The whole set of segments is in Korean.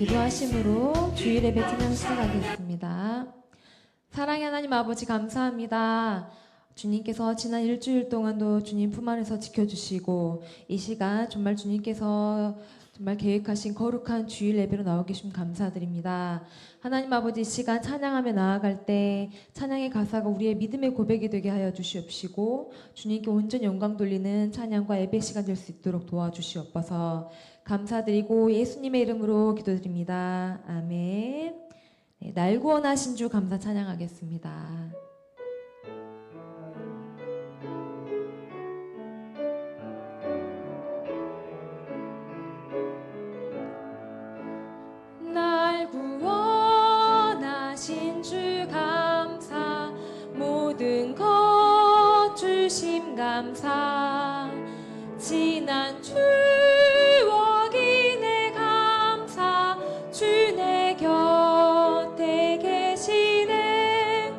기도하심으로 주일 예배 찬양 시작하겠습니다. 사랑의 하나님 아버지 감사합니다. 주님께서 지난 일주일 동안도 주님 품 안에서 지켜주시고 이 시간 정말 주님께서 정말 계획하신 거룩한 주일 예배로 나오게 주심 감사드립니다. 하나님 아버지 이 시간 찬양하며 나아갈 때 찬양의 가사가 우리의 믿음의 고백이 되게 하여 주시옵시고 주님께 온전 영광 돌리는 찬양과 예배 시간 될 수 있도록 도와주시옵소서. 감사드리고 예수님의 이름으로 기도드립니다. 아멘. 네, 날 구원하신 주 감사 찬양하겠습니다. 날 구원하신 주 감사, 모든 것 주심 감사, 지난 추억이 내 감사, 주 내 곁에 계시네.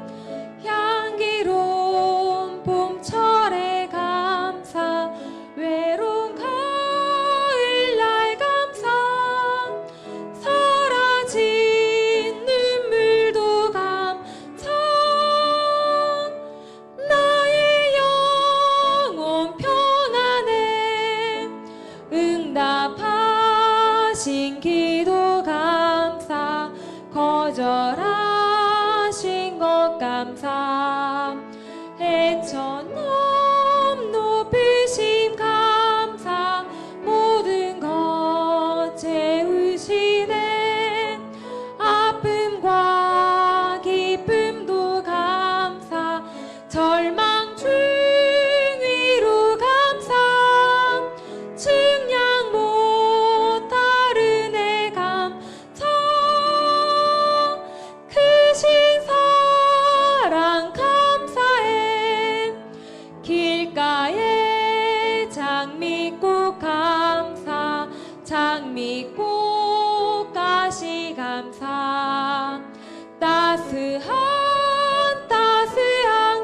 향기로운 봄철의 감사, 외로운 가을날 감사, 사라진 눈물도 감사, 나의 영혼 평안해 응답하신 기도 감사, 거절하신 것 감사, 해처럼 높으심 감사, 모든 것 채우시네. 아픔과 기쁨도 감사, 절망 중 위로 감사, 측량 못하는 애 감사, 크신 사랑 감사해. 길가에 장미꽃 감사, 장미꽃 가시 감사, 따스한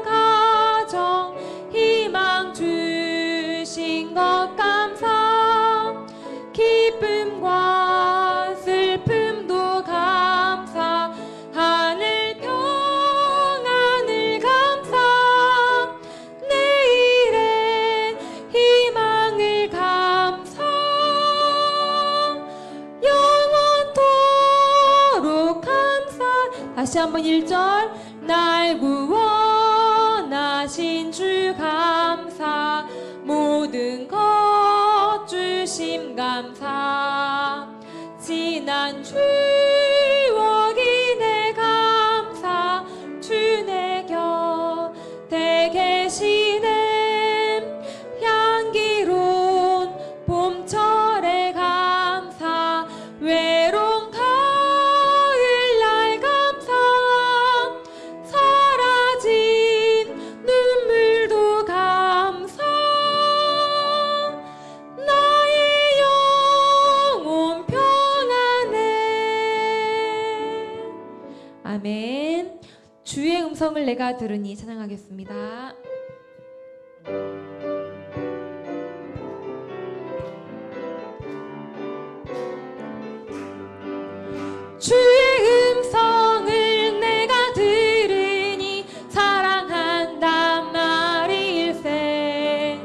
가정 희망 주신 것 감사, 기쁨과 슬픔도 감사, 하늘 평안을 감사, 내일의 희망을 감사, 영원토록 감사. 다시 한번 1절. 날 구원하신 주 감사, 모든 것 주심 감사, 지난 추억이 내 감사, 주 내 곁에 계시네. 향기로운 봄철의 감사, 외로운 가을날 감사, 사라진 눈물도 감사, 나의 영혼 평안해. 아멘. 주의 음성을 내가 들으니 찬양하겠습니다. 주의 음성을 내가 들으니 사랑한단 말일세.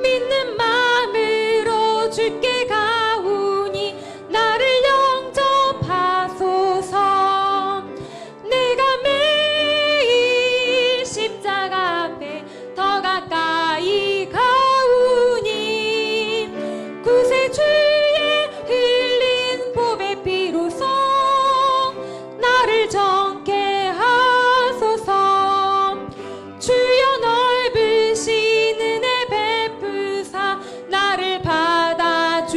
믿는 마음으로 주께 가오니 나를 영접하소서. 내가 매일 십자가 앞에 더 가까이 가오니 구세주의 흘린 보배 피로써 나를 정케 하소서. 주여 넓으신 은혜 베푸사 나를 받아주소서.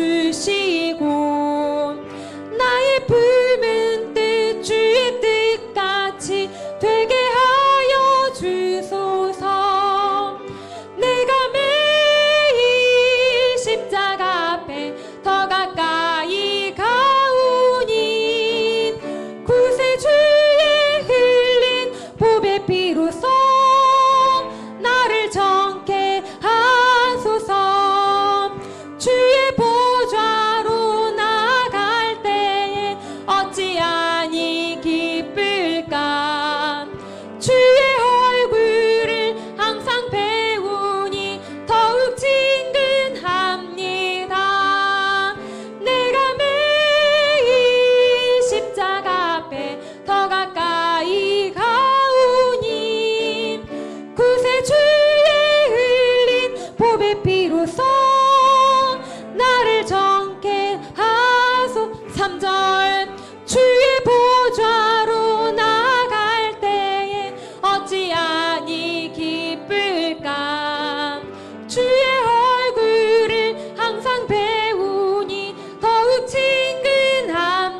보배 피로써 나를 정케 하소. 3절 주의 보좌로 나갈 때에 어찌하니 기쁠까. 주의 얼굴을 항상 배우니 더욱 친근합니다.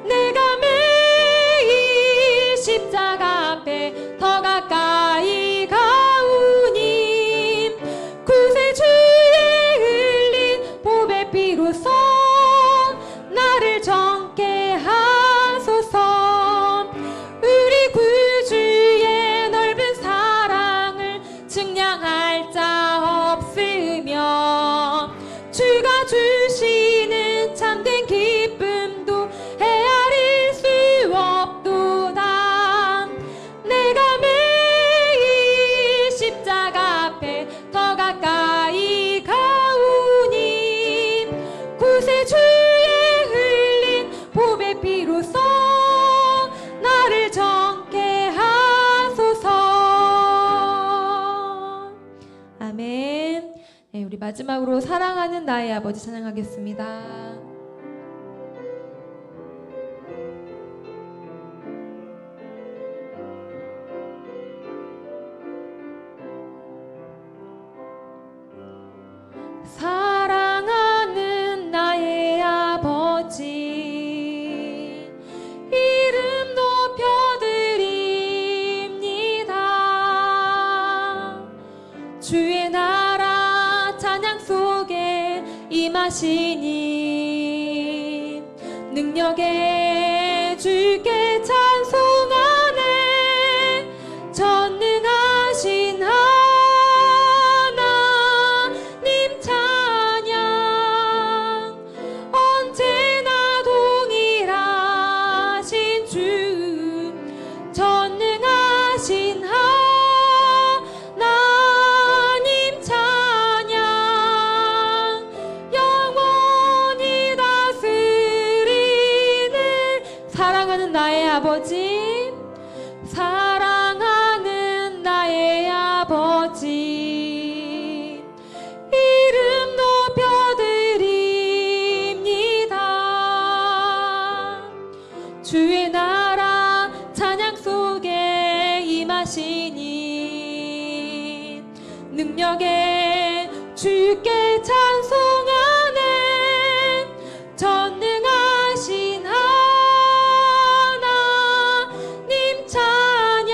내가 매일 십자가 앞에 더 가까이 가오니 구세주의 흘린 보배 피로써 나를 정케 하소서. 우리 구주의 넓은 사랑을 증량할 자 없으며 주가 주시는 참된 기쁨도 헤아릴 수 없도다. 내가 매일 십자가 앞에 더 가까이 가오니 구세주의 흘린 보배 피로써 나를 정케 하소서. 아멘. 네, 우리 마지막으로 사랑하는 나의 아버지 찬양하겠습니다. 사랑하는 나의 아버지 이름 높여드립니다. 주의 나라 찬양 속에 임하시니 능력에 주께 찬송하네. 전능하신 하나님 찬양 언제나 동일하신 주. 전능하신 하나님 찬양 영원히 다스리는 사랑하는 나의 아버지. 사랑하는 나의 아버지 이름 높여드립니다. 주의 나라 찬양 속에 임하시니 능력에 주께 찬송하네. 전능하신 하나님 찬양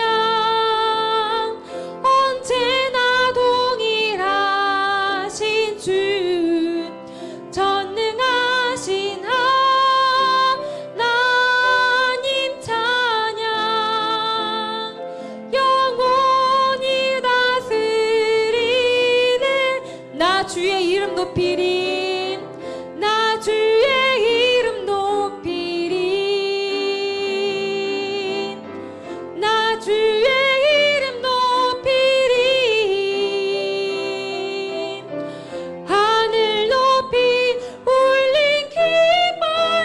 언제나 동일하신 주. 전능하신 하나님 찬양 영원히 다스리는 나 주의 이름 높이리. 나 주의 이름 높이리. 나 주의 이름 높이리. 하늘 높이 울린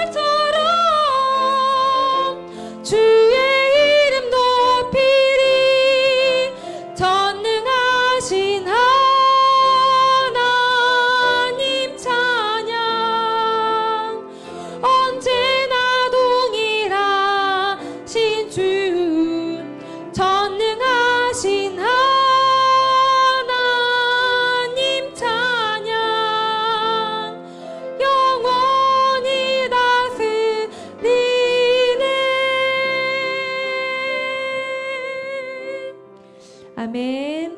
깃발처럼 주의 이름 높이리. 전능하신 하나님 찬양 언제나 동일하신 주. 전능하신 하나님 찬양 영원히 다스리는. 아멘.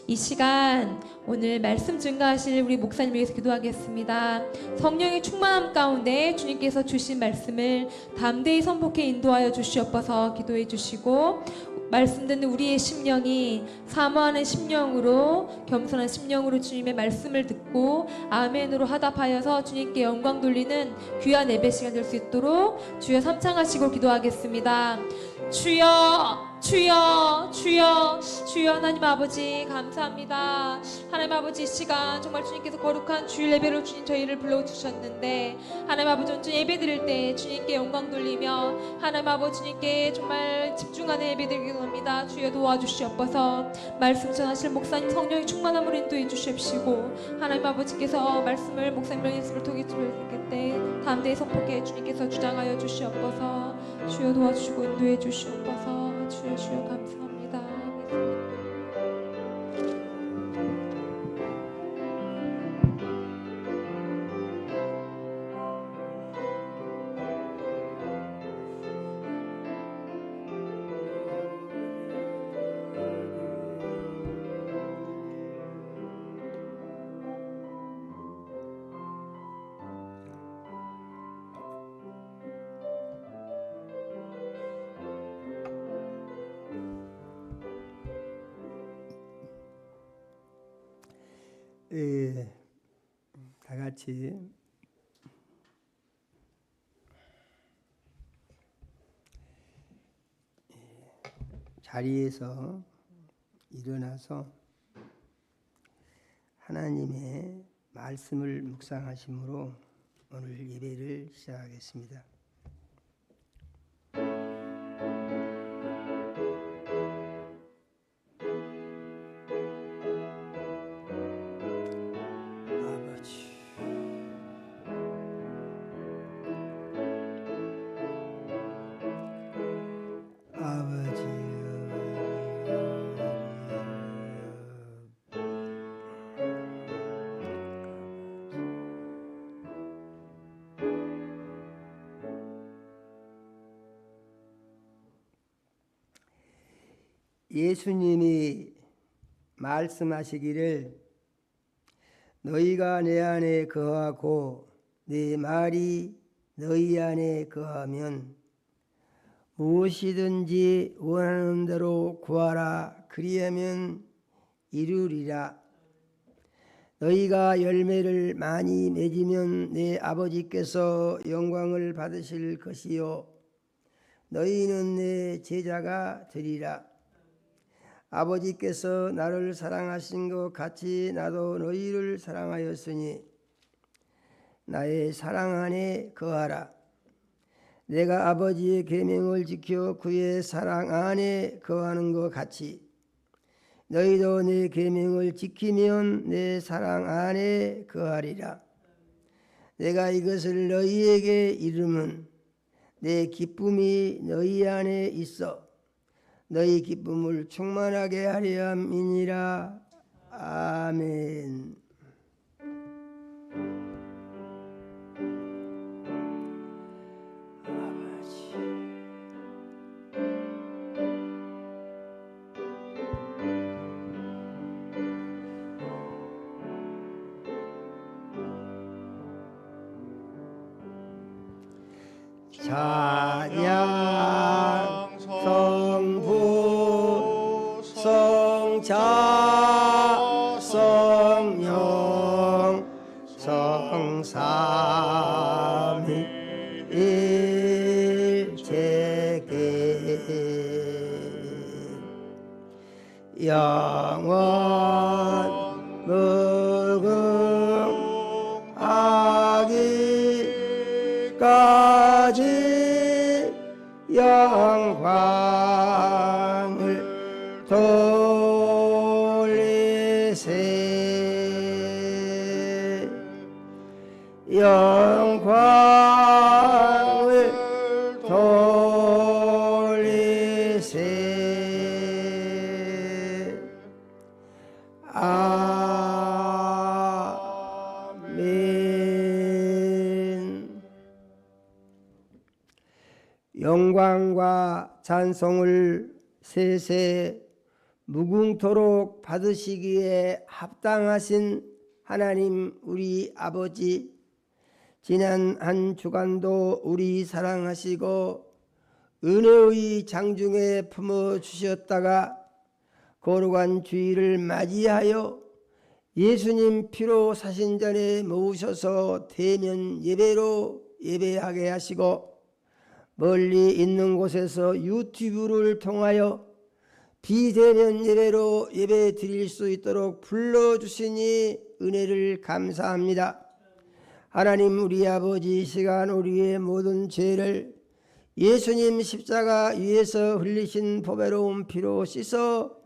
이 시간 오늘 말씀 증가하실 우리 목사님 위해서 기도하겠습니다. 성령의 충만함 가운데 주님께서 주신 말씀을 담대히 선포해 인도하여 주시옵소서. 기도해 주시고 말씀 듣는 우리의 심령이 사모하는 심령으로 겸손한 심령으로 주님의 말씀을 듣고 아멘으로 화답하여서 주님께 영광 돌리는 귀한 예배 시간 될 수 있도록 주여 삼창하시고 기도하겠습니다. 주여 주여 주여 주여. 하나님 아버지 감사합니다. 하나님 아버지 이 시간 정말 주님께서 거룩한 주일 예배로 주님 저희를 불러주셨는데 하나님 아버지 온전히 예배 드릴 때 주님께 영광 돌리며 하나님 아버지 주님께 정말 집중하는 예배 드리기 원합니다. 주여 도와주시옵소서. 말씀 전하실 목사님 성령의 충만함으로 인도해 주십시고 하나님 아버지께서 말씀을 목사님 연습을 통해 주실 때 가운데 선포께 주님께서 주장하여 주시옵소서. 주여 도와주시고 인도해 주시옵소서. 주여 주여 감사합니다. 다 같이 자리에서 일어나서 하나님의 말씀을 묵상하심으로 오늘 예배를 시작하겠습니다. 예수님이 말씀하시기를 너희가 내 안에 거하고 내 말이 너희 안에 거하면 무엇이든지 원하는 대로 구하라 그리하면 이루리라. 너희가 열매를 많이 맺으면 내 아버지께서 영광을 받으실 것이요 너희는 내 제자가 되리라. 아버지께서 나를 사랑하신 것 같이 나도 너희를 사랑하였으니 나의 사랑 안에 거하라. 내가 아버지의 계명을 지켜 그의 사랑 안에 거하는 것 같이 너희도 내 계명을 지키면 내 사랑 안에 거하리라. 내가 이것을 너희에게 이름은 내 기쁨이 너희 안에 있어 너희 기쁨을 충만하게 하려 함이니라. 아멘. 찬양 성부 성자 성령 성삼위일체계 영원 무궁하기까지 영광을 돌리세. 영광을 돌리세. 아멘. 영광과 찬송을 세세 무궁토록 받으시기에 합당하신 하나님 우리 아버지, 지난 한 주간도 우리 사랑하시고 은혜의 장중에 품어주셨다가 거룩한 주일을 맞이하여 예수님 피로 사신전에 모으셔서 대면 예배로 예배하게 하시고 멀리 있는 곳에서 유튜브를 통하여 비대면 예배로 예배 드릴 수 있도록 불러주시니 은혜를 감사합니다. 하나님 우리 아버지, 이 시간 우리의 모든 죄를 예수님 십자가 위에서 흘리신 보배로운 피로 씻어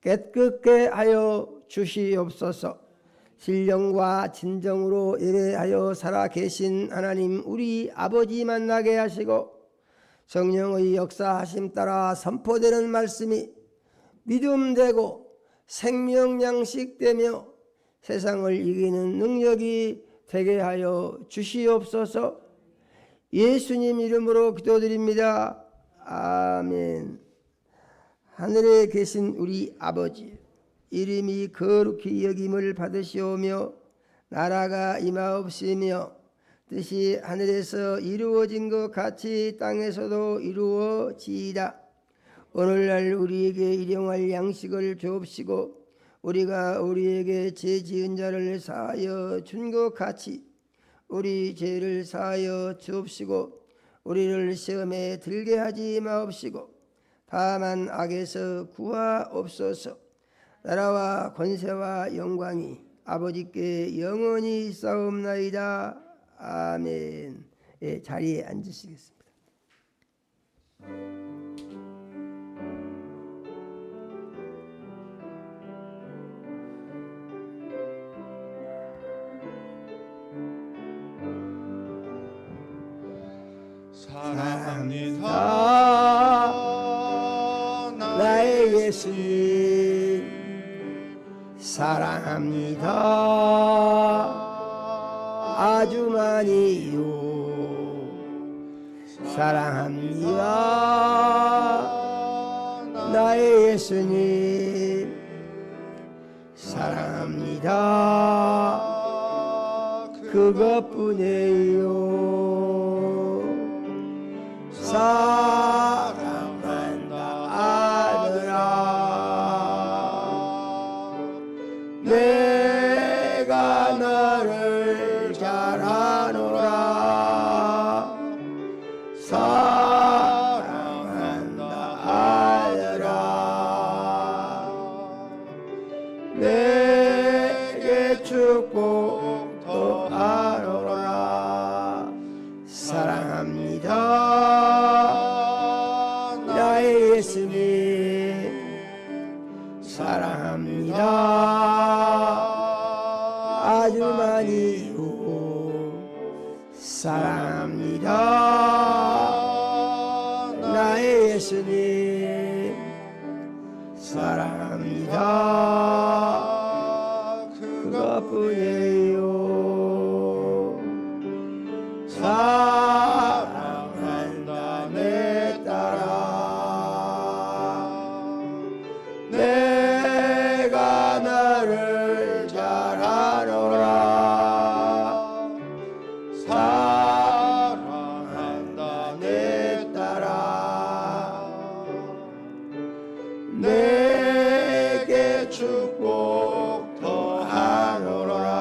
깨끗게 하여 주시옵소서. 신령과 진정으로 예배하여 살아계신 하나님 우리 아버지 만나게 하시고 성령의 역사하심 따라 선포되는 말씀이 믿음되고 생명양식되며 세상을 이기는 능력이 되게 하여 주시옵소서. 예수님 이름으로 기도드립니다. 아멘. 하늘에 계신 우리 아버지, 이름이 거룩히 여김을 받으시오며 나라가 임하옵시며 뜻이 하늘에서 이루어진 것 같이 땅에서도 이루어지이다. 오늘날 우리에게 일용할 양식을 주옵시고 우리가 우리에게 죄 지은 자를 사하여 준 것 같이 우리 죄를 사하여 주옵시고 우리를 시험에 들게 하지 마옵시고 다만 악에서 구하옵소서. 나라와 권세와 영광이 아버지께 영원히 있사옵나이다. 아멘. 예, 자리에 앉으시겠습니다. 사랑합니다 나의 예수님, 사랑합니다 아주 많이요. 사랑합니다 나의 예수님, 사랑합니다 그것뿐이에요. 사랑한다 아들아, 내가 너를 잘 아노라. 사랑한다 아들아, 내게 축복도 하노라. 사랑합니다 나의 예수님, 사랑합니다 아주 많이요. 사랑합니다 나의 예수님, 사랑합니다 그것뿐이에요. 사랑한다 내 딸아, 내가 너를 잘 아노라. 사랑한다 내 딸아, 내게 축복도 하노라.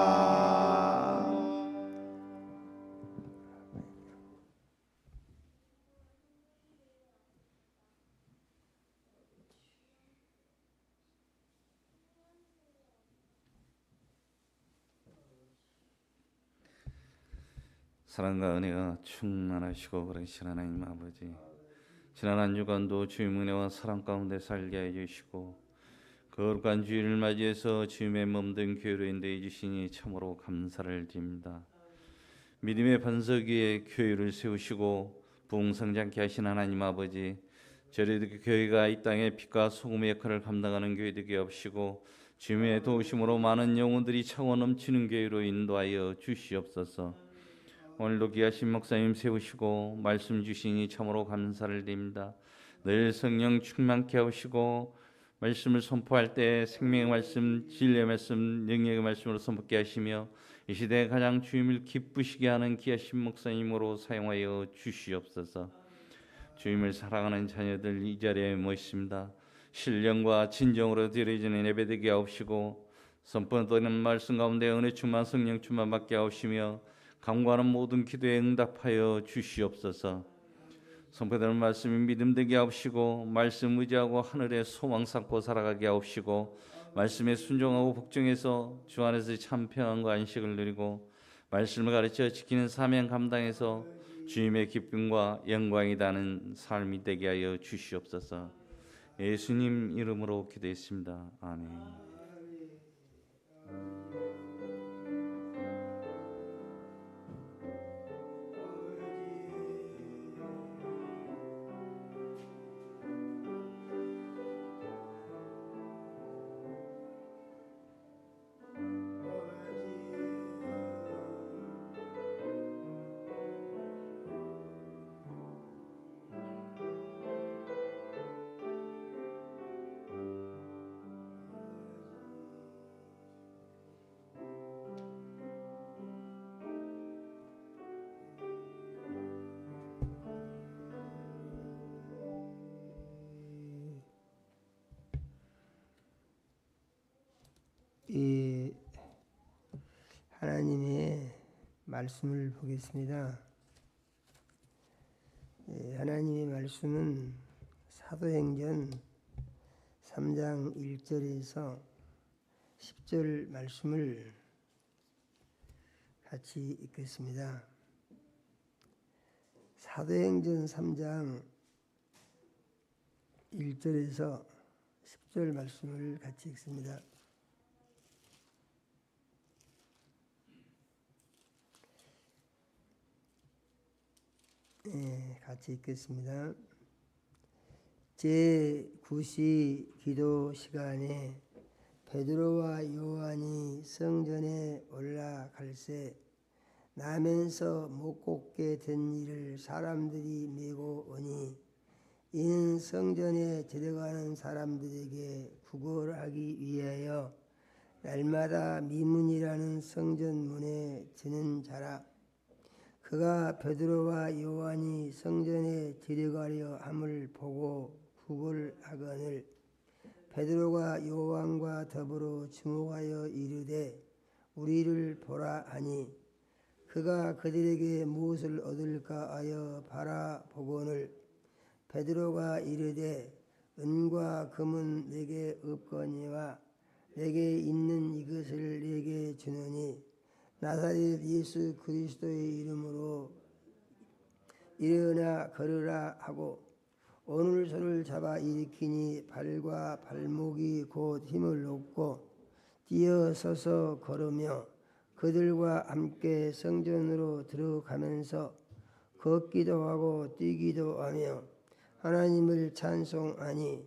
사랑과 은혜가 충만하시고 그러신 하나님 아버지, 지난 한 주간도 주님 은혜와 사랑 가운데 살게 해주시고 거룩한 주일을 맞이해서 주님의 몸된 교회로 인도해 주시니 참으로 감사를 드립니다. 믿음의 반석 위에 교회를 세우시고 부흥성장케 하신 하나님 아버지, 저희들 교회가 이 땅에 빛과 소금의 역할을 감당하는 교회 되게 하시고 주님의 도우심으로 많은 영혼들이 차고 넘치는 교회로 인도하여 주시옵소서. 오늘도 귀하신 목사님 세우시고 말씀 주시니 참으로 감사를 드립니다. 늘 성령 충만케 하시고 말씀을 선포할 때 생명의 말씀, 진리의 말씀, 능력의 말씀으로 선포케 하시며 이 시대에 가장 주님을 기쁘시게 하는 귀하신 목사님으로 사용하여 주시옵소서. 주님을 사랑하는 자녀들 이 자리에 모십니다. 신령과 진정으로 드려지는 예배되게 하옵시고 선포되는 말씀 가운데 은혜 충만 성령 충만 받게 하옵시며 간구하는 모든 기도에 응답하여 주시옵소서. 선포되는 말씀이 믿음 되게 하옵시고 말씀 의지하고 하늘에 소망 삼고 살아가게 하옵시고 말씀에 순종하고 복종해서 주 안에서 참 평안과 안식을 누리고 말씀을 가르쳐 지키는 사명 감당해서 주님의 기쁨과 영광이 나는 삶이 되게 하여 주시옵소서. 예수님 이름으로 기도했습니다. 아멘. 이 하나님의 말씀을 보겠습니다. 하나님의 말씀은 사도행전 3장 1절에서 10절 말씀을 같이 읽겠습니다. 사도행전 3장 1절에서 10절 말씀을 같이 읽습니다. 같이 읽겠습니다. 제9시 기도 시간에 베드로와 요한이 성전에 올라갈새 나면서 못 걷게 된 이를 사람들이 메고 오니 이는 성전에 들어가는 사람들에게 구걸하기 위하여 날마다 미문이라는 성전문에 드는 자라. 그가 베드로와 요한이 성전에 들어가려 함을 보고 구걸하거늘 베드로가 요한과 더불어 주목하여 이르되 우리를 보라 하니 그가 그들에게 무엇을 얻을까 하여 바라보거늘 베드로가 이르되 은과 금은 내게 없거니와 내게 있는 이것을 내게 주노니 나사렛 예수 그리스도의 이름으로 일어나 걸으라 하고 오늘 손을 잡아 일으키니 발과 발목이 곧 힘을 얻고 뛰어서서 걸으며 그들과 함께 성전으로 들어가면서 걷기도 하고 뛰기도 하며 하나님을 찬송하니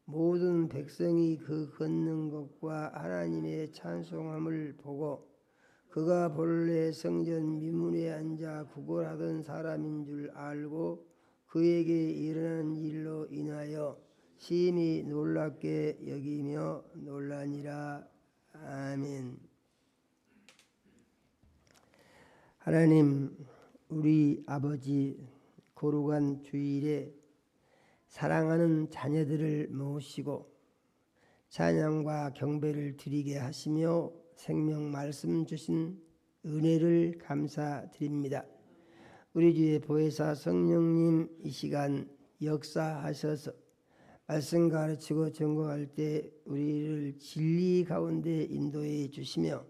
모든 백성이 그 걷는 것과 하나님의 찬송함을 보고 그가 본래 성전 미문에 앉아 구걸하던 사람인 줄 알고 그에게 일어난 일로 인하여 심히 놀랍게 여기며 놀라니라. 아멘. 하나님, 우리 아버지 거룩한 주일에 사랑하는 자녀들을 모시고 찬양과 경배를 드리게 하시며 생명 말씀 주신 은혜를 감사드립니다. 우리 주의 보혜사 성령님 이 시간 역사하셔서 말씀 가르치고 전공할 때 우리를 진리 가운데 인도해 주시며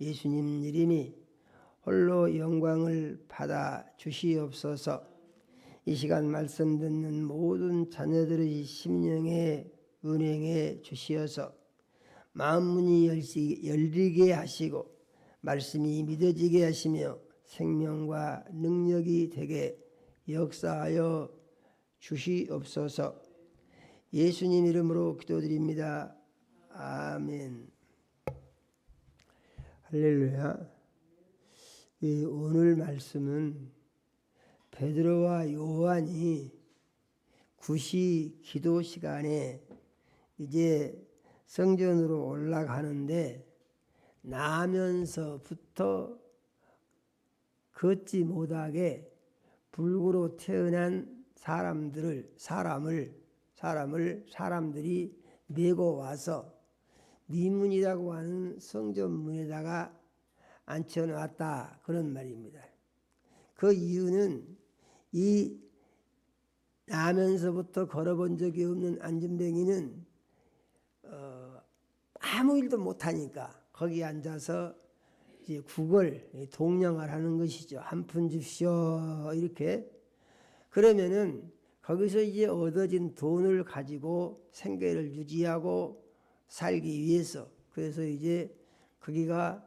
예수님 이름이 홀로 영광을 받아 주시옵소서. 이 시간 말씀 듣는 모든 자녀들의 심령에 은행해 주시어서 마음 문이 열리게 하시고 말씀이 믿어지게 하시며 생명과 능력이 되게 역사하여 주시옵소서. 예수님 이름으로 기도드립니다. 아멘. 할렐루야. 오늘 말씀은 베드로와 요한이 9시 기도 시간에 이제 성전으로 올라가는데 나면서부터 걷지 못하게 불구로 태어난 사람들이 메고 와서 미문이라고 하는 성전문에다가 앉혀놨다 그런 말입니다. 그 이유는 이 나면서부터 걸어본 적이 없는 안진뱅이는 아무 일도 못하니까 거기 앉아서 이제 국을 동량을 하는 것이죠. 한 푼 줍시오 이렇게. 그러면은 거기서 이제 얻어진 돈을 가지고 생계를 유지하고 살기 위해서, 그래서 이제 거기가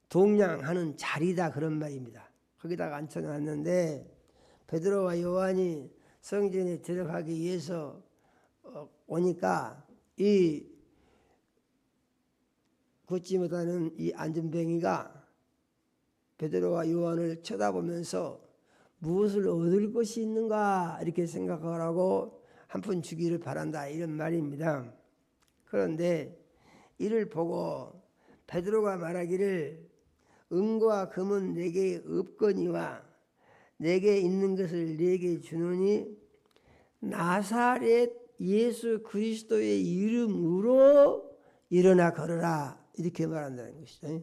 동량하는 자리다 그런 말입니다. 거기다가 앉혀놨는데 베드로와 요한이 성전에 들어가기 위해서 오니까 이 걷지 못하는 이 안진뱅이가 베드로와 요한을 쳐다보면서 무엇을 얻을 것이 있는가 이렇게 생각을 하고 한 푼 주기를 바란다 이런 말입니다. 그런데 이를 보고 베드로가 말하기를 은과 금은 내게 없거니와 내게 있는 것을 내게 주노니 나사렛 예수 그리스도의 이름으로 일어나 걸어라 이렇게 말한다는 것이죠.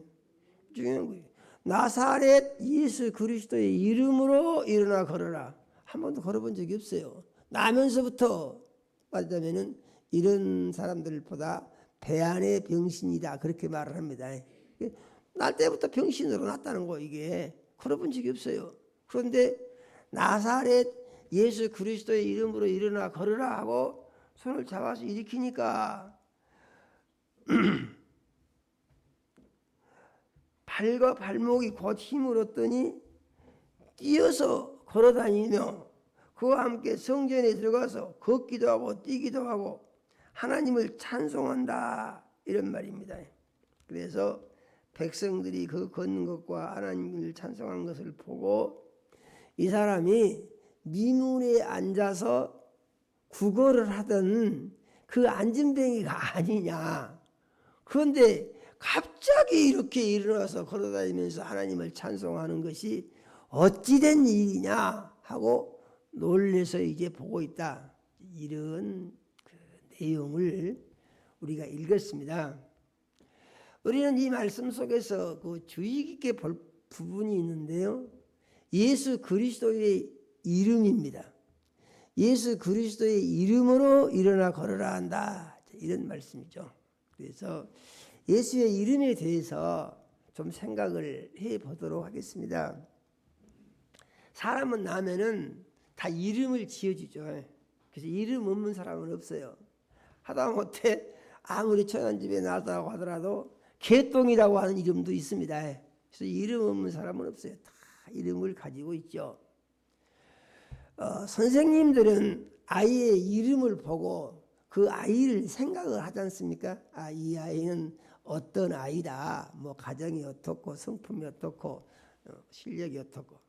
중요한 거예요. 나사렛 예수 그리스도의 이름으로 일어나 걸어라. 한 번도 걸어본 적이 없어요. 나면서부터 말하자면은 이런 사람들보다 배 안의 병신이다 그렇게 말을 합니다. 날 때부터 병신으로 났다는 거 이게 걸어본 적이 없어요. 그런데 나사렛 예수 그리스도의 이름으로 일어나 걸으라 하고 손을 잡아서 일으키니까 발과 발목이 곧 힘을 얻더니 뛰어서 걸어다니며 그와 함께 성전에 들어가서 걷기도 하고 뛰기도 하고 하나님을 찬송한다 이런 말입니다. 그래서 백성들이 그 걷는 것과 하나님을 찬송하는 것을 보고 이 사람이 미문에 앉아서 구걸을 하던 그 안진뱅이가 아니냐. 그런데 갑자기 이렇게 일어나서 걸어다니면서 하나님을 찬송하는 것이 어찌된 일이냐 하고 놀래서 이제 보고 있다. 이런 그 내용을 우리가 읽었습니다. 우리는 이 말씀 속에서 그 주의 깊게 볼 부분이 있는데요. 예수 그리스도의 이름입니다. 예수 그리스도의 이름으로 일어나 걸어라 한다. 이런 말씀이죠. 그래서 예수의 이름에 대해서 좀 생각을 해 보도록 하겠습니다. 사람은 나면은 다 이름을 지어주죠. 그래서 이름 없는 사람은 없어요. 하다못해 아무리 천한 집에 나왔다고 하더라도 개똥이라고 하는 이름도 있습니다. 그래서 이름 없는 사람은 없어요. 다 이름을 가지고 있죠. 선생님들은 아이의 이름을 보고 그 아이를 생각을 하지 않습니까? 아, 이 아이는 어떤 아이다. 뭐 가정이 어떻고 성품이 어떻고 실력이 어떻고.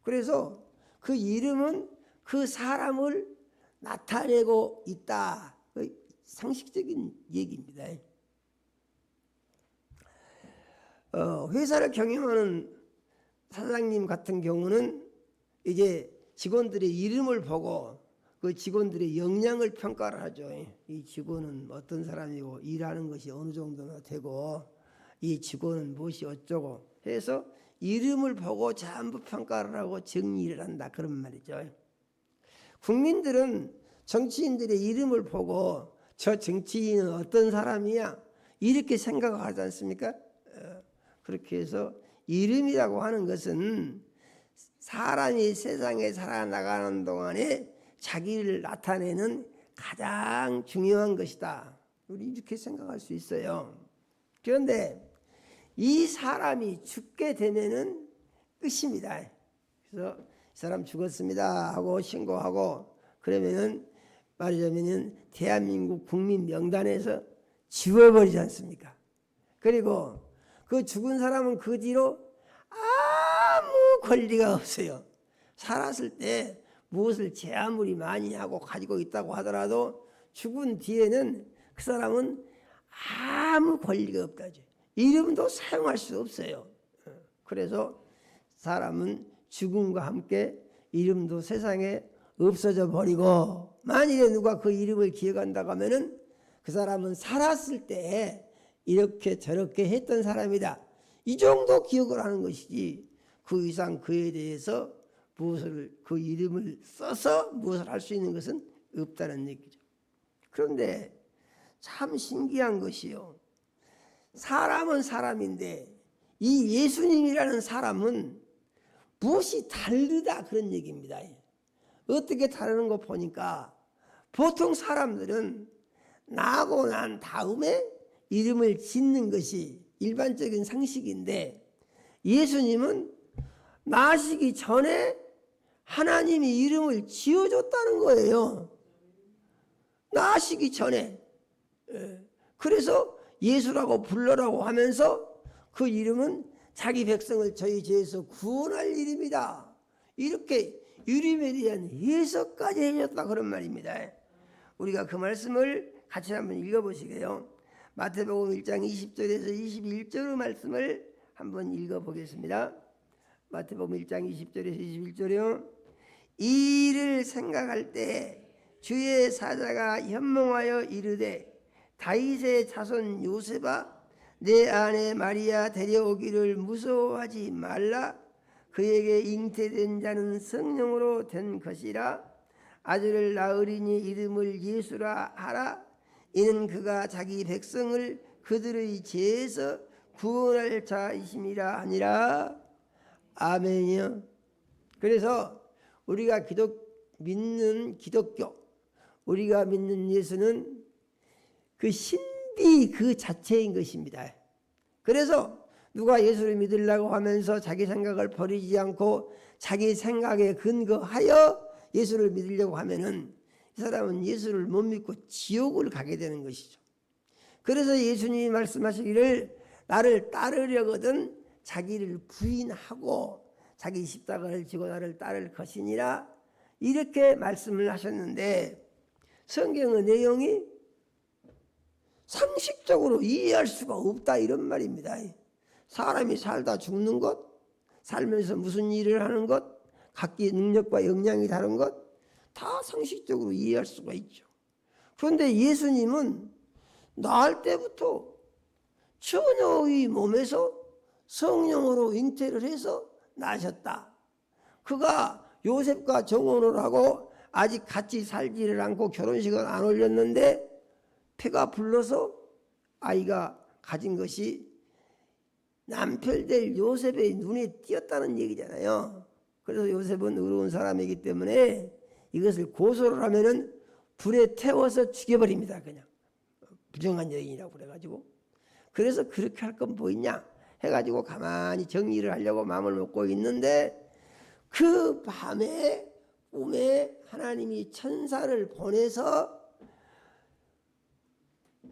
그래서 그 이름은 그 사람을 나타내고 있다. 상식적인 얘기입니다. 회사를 경영하는 사장님 같은 경우는 이제 직원들의 이름을 보고 그 직원들의 역량을 평가를 하죠. 이 직원은 어떤 사람이고 일하는 것이 어느 정도나 되고 이 직원은 무엇이 어쩌고 해서 이름을 보고 전부 평가를 하고 정리를 한다 그런 말이죠. 국민들은 정치인들의 이름을 보고 저 정치인은 어떤 사람이야 이렇게 생각을 하지 않습니까? 그렇게 해서 이름이라고 하는 것은 사람이 세상에 살아나가는 동안에 자기를 나타내는 가장 중요한 것이다. 우리 이렇게 생각할 수 있어요. 그런데 이 사람이 죽게 되면은 끝입니다. 그래서 이 사람 죽었습니다 하고 신고하고 그러면은 말하자면은 대한민국 국민 명단에서 지워버리지 않습니까? 그리고 그 죽은 사람은 그 뒤로 아무 권리가 없어요. 살았을 때 무엇을 제 아무리 많이 하고 가지고 있다고 하더라도 죽은 뒤에는 그 사람은 아무 권리가 없다죠. 이름도 사용할 수 없어요. 그래서 사람은 죽음과 함께 이름도 세상에 없어져 버리고 만일에 누가 그 이름을 기억한다고 하면은 그 사람은 살았을 때 이렇게 저렇게 했던 사람이다. 이 정도 기억을 하는 것이지 그 이상 그에 대해서 무엇을 그 이름을 써서 무엇을 할 수 있는 것은 없다는 얘기죠. 그런데 참 신기한 것이요. 사람은 사람인데 이 예수님이라는 사람은 무엇이 다르다 그런 얘기입니다. 어떻게 다르는 거 보니까 보통 사람들은 나고 난 다음에 이름을 짓는 것이 일반적인 상식인데 예수님은 나시기 전에 하나님이 이름을 지어줬다는 거예요. 나시기 전에. 그래서 예수라고 불러라고 하면서 그 이름은 자기 백성을 저희 죄에서 구원할 이름이다. 이렇게 이름에 대한 해석까지 해줬다 그런 말입니다. 우리가 그 말씀을 같이 한번 읽어보시게요. 마태복음 1장 20절에서 21절의 말씀을 한번 읽어보겠습니다. 마태복음 1장 20절에서 21절이요. 이 일을 생각할 때 주의 사자가 현몽하여 이르되 다윗의 자손 요셉아 내 아내 마리아 데려오기를 무서워하지 말라. 그에게 잉태된 자는 성령으로 된 것이라. 아들을 낳으리니 이름을 예수라 하라. 이는 그가 자기 백성을 그들의 죄에서 구원할 자이심이라 하니라. 아멘이요. 그래서 우리가 믿는 기독교, 우리가 믿는 예수는 그 신비 그 자체인 것입니다. 그래서 누가 예수를 믿으려고 하면서 자기 생각을 버리지 않고 자기 생각에 근거하여 예수를 믿으려고 하면은 이 사람은 예수를 못 믿고 지옥을 가게 되는 것이죠. 그래서 예수님이 말씀하시기를 나를 따르려거든 자기를 부인하고 자기 십자가를 지고 나를 따를 것이니라 이렇게 말씀을 하셨는데 성경의 내용이 상식적으로 이해할 수가 없다 이런 말입니다. 사람이 살다 죽는 것, 살면서 무슨 일을 하는 것, 각기 능력과 역량이 다른 것 다 상식적으로 이해할 수가 있죠. 그런데 예수님은 낳을 때부터 처녀의 몸에서 성령으로 잉태를 해서 나셨다. 그가 요셉과 정혼을 하고 아직 같이 살지를 않고 결혼식을 안 올렸는데 폐가 불러서 아이가 가진 것이 남편될 요셉의 눈에 띄었다는 얘기잖아요. 그래서 요셉은 의로운 사람이기 때문에 이것을 고소를 하면은 불에 태워서 죽여버립니다. 그냥 부정한 여인이라고 그래가지고. 그래서 그렇게 할 건 뭐 있냐 해가지고 가만히 정리를 하려고 마음을 먹고 있는데 그 밤에 꿈에 하나님이 천사를 보내서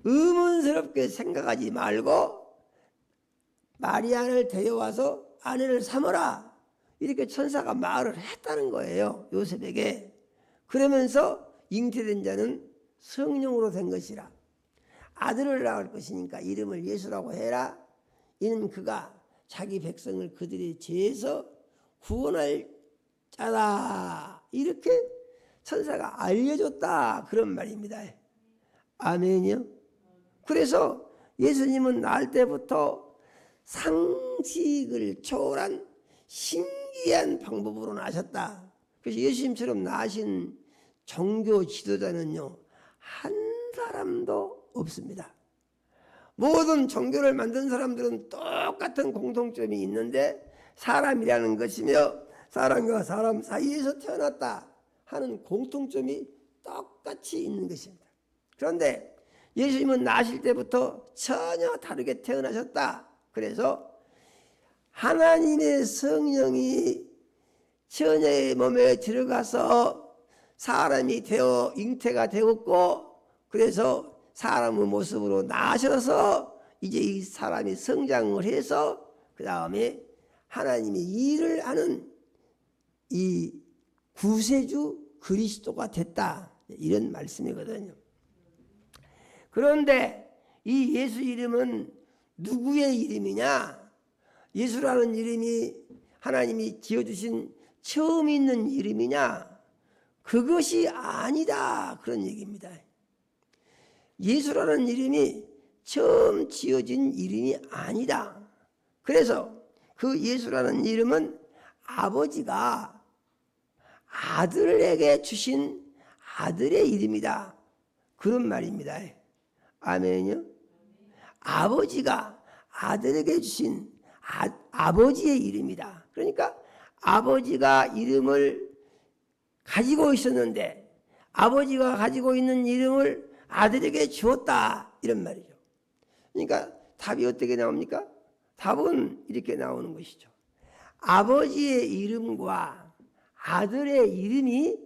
의문스럽게 생각하지 말고 마리아를 데려와서 아내를 삼으라 이렇게 천사가 말을 했다는 거예요. 요셉에게. 그러면서 잉태된 자는 성령으로 된 것이라. 아들을 낳을 것이니까 이름을 예수라고 해라. 이는 그가 자기 백성을 그들의 죄에서 구원할 자다. 이렇게 천사가 알려줬다. 그런 말입니다. 아멘이요. 그래서 예수님은 낳을 때부터 상식을 초월한 신기한 방법으로 나셨다. 그래서 예수님처럼 나신 종교 지도자는요 한 사람도 없습니다. 모든 종교를 만든 사람들은 똑같은 공통점이 있는데 사람이라는 것이며 사람과 사람 사이에서 태어났다 하는 공통점이 똑같이 있는 것입니다. 그런데 예수님은 나실 때부터 전혀 다르게 태어나셨다. 그래서 하나님의 성령이 처녀의 몸에 들어가서 사람이 되어 잉태가 되었고 그래서 사람의 모습으로 나셔서 이제 이 사람이 성장을 해서 그 다음에 하나님이 일을 하는 이 구세주 그리스도가 됐다 이런 말씀이거든요. 그런데 이 예수 이름은 누구의 이름이냐? 예수라는 이름이 하나님이 지어주신 처음 있는 이름이냐? 그것이 아니다 그런 얘기입니다. 예수라는 이름이 처음 지어진 이름이 아니다. 그래서 그 예수라는 이름은 아버지가 아들에게 주신 아들의 이름이다. 그런 말입니다. 아멘요. 아버지가 아들에게 주신 아버지의 이름이다. 그러니까 아버지가 이름을 가지고 있었는데 아버지가 가지고 있는 이름을 아들에게 주었다. 이런 말이죠. 그러니까 답이 어떻게 나옵니까? 답은 이렇게 나오는 것이죠. 아버지의 이름과 아들의 이름이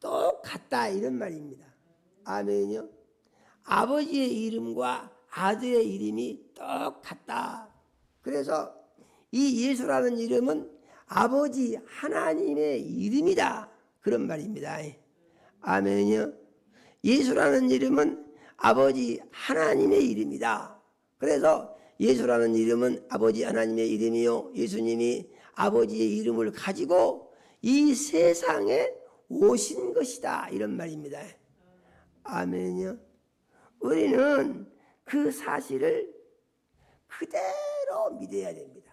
똑같다. 이런 말입니다. 아멘요. 아버지의 이름과 아들의 이름이 똑같다. 그래서 이 예수라는 이름은 아버지 하나님의 이름이다. 그런 말입니다. 아멘요. 예수라는 이름은 아버지 하나님의 이름이다. 그래서 예수라는 이름은 아버지 하나님의 이름이요. 예수님이 아버지의 이름을 가지고 이 세상에 오신 것이다. 이런 말입니다. 아멘요. 우리는 그 사실을 그대로 믿어야 됩니다.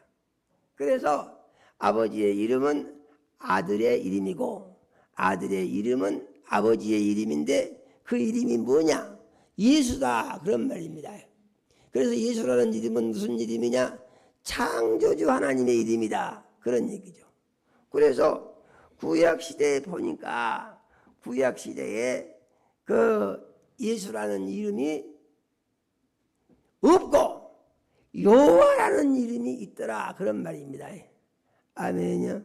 그래서 아버지의 이름은 아들의 이름이고 아들의 이름은 아버지의 이름인데 그 이름이 뭐냐? 예수다. 그런 말입니다. 그래서 예수라는 이름은 무슨 이름이냐? 창조주 하나님의 이름이다. 그런 얘기죠. 그래서 구약시대에 보니까 구약시대에 그 예수라는 이름이 없고 여호와라는 이름이 있더라. 그런 말입니다. 아멘요.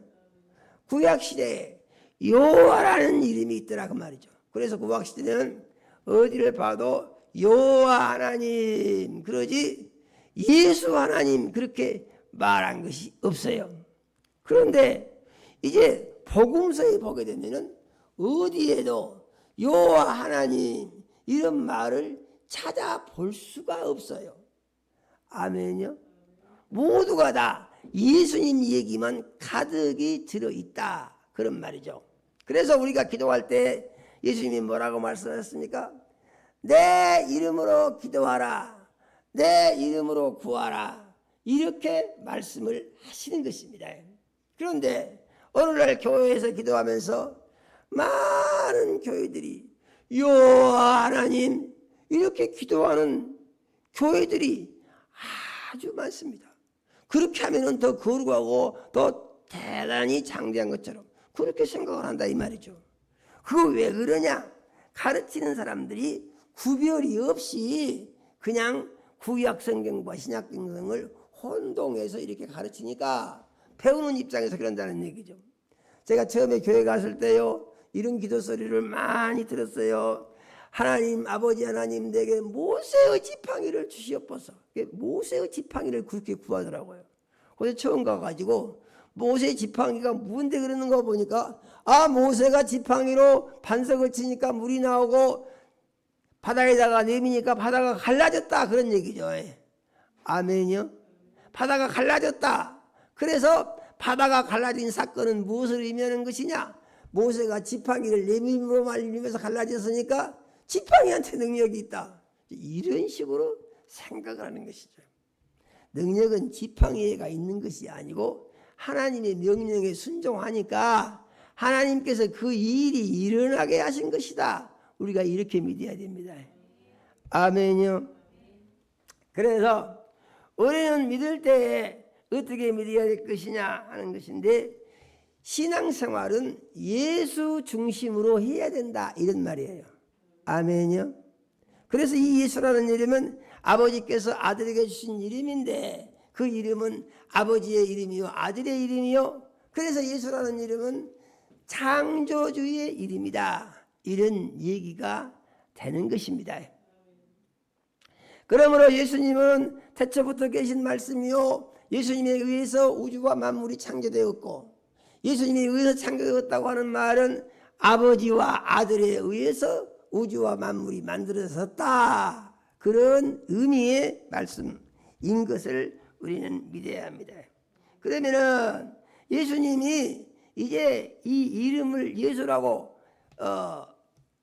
구약시대에 여호와라는 이름이 있더라. 그 말이죠. 그래서 구약시대는 어디를 봐도 여호와 하나님 그러지 예수 하나님 그렇게 말한 것이 없어요. 그런데 이제 복음서에 보게 되면은 어디에도 여호와 하나님 이런 말을 찾아볼 수가 없어요. 아멘요. 모두가 다 예수님 얘기만 가득이 들어있다. 그런 말이죠. 그래서 우리가 기도할 때 예수님이 뭐라고 말씀하셨습니까? 내 이름으로 기도하라. 내 이름으로 구하라. 이렇게 말씀을 하시는 것입니다. 그런데 어느 날 교회에서 기도하면서 많은 교회들이 여호와 하나님 이렇게 기도하는 교회들이 아주 많습니다. 그렇게 하면 더 거룩하고 더 대단히 장대한 것처럼 그렇게 생각을 한다 이 말이죠. 그거 왜 그러냐? 가르치는 사람들이 구별이 없이 그냥 구약 성경과 신약 성경을 혼동해서 이렇게 가르치니까 배우는 입장에서 그런다는 얘기죠. 제가 처음에 교회 갔을 때요 이런 기도 소리를 많이 들었어요. 하나님 아버지 하나님 내게 모세의 지팡이를 주시옵소서. 모세의 지팡이를 그렇게 구하더라고요. 그래서 처음 가가지고 모세의 지팡이가 뭔데 그러는 거 보니까 모세가 지팡이로 반석을 치니까 물이 나오고 바다에다가 내미니까 바다가 갈라졌다 그런 얘기죠. 아멘요. 바다가 갈라졌다. 그래서 바다가 갈라진 사건은 무엇을 의미하는 것이냐? 모세가 지팡이를 내밀므로 말리면서 갈라졌으니까 지팡이한테 능력이 있다. 이런 식으로 생각을 하는 것이죠. 능력은 지팡이가 있는 것이 아니고 하나님의 명령에 순종하니까 하나님께서 그 일이 일어나게 하신 것이다. 우리가 이렇게 믿어야 됩니다. 아멘요. 그래서 우리는 믿을 때에 어떻게 믿어야 될 것이냐 하는 것인데 신앙생활은 예수 중심으로 해야 된다 이런 말이에요. 아멘요. 그래서 이 예수라는 이름은 아버지께서 아들에게 주신 이름인데 그 이름은 아버지의 이름이요 아들의 이름이요. 그래서 예수라는 이름은 창조주의 이름이다. 이런 얘기가 되는 것입니다. 그러므로 예수님은 태초부터 계신 말씀이요 예수님에 의해서 우주와 만물이 창조되었고 예수님에 의해서 창조되었다고 하는 말은 아버지와 아들에 의해서 우주와 만물이 만들어졌다. 그런 의미의 말씀인 것을 우리는 믿어야 합니다. 그러면은 예수님이 이제 이 이름을 예수라고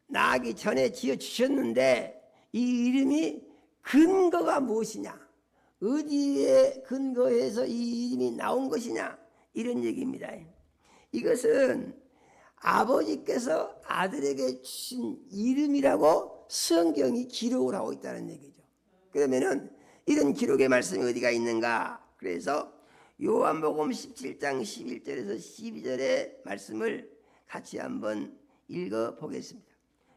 나기 전에 지어주셨는데 이 이름이 근거가 무엇이냐? 어디에 근거해서 이 이름이 나온 것이냐? 이런 얘기입니다. 이것은 아버지께서 아들에게 주신 이름이라고 성경이 기록을 하고 있다는 얘기죠. 그러면은 이런 기록의 말씀이 어디가 있는가? 그래서 요한복음 17장 11절에서 12절의 말씀을 같이 한번 읽어 보겠습니다.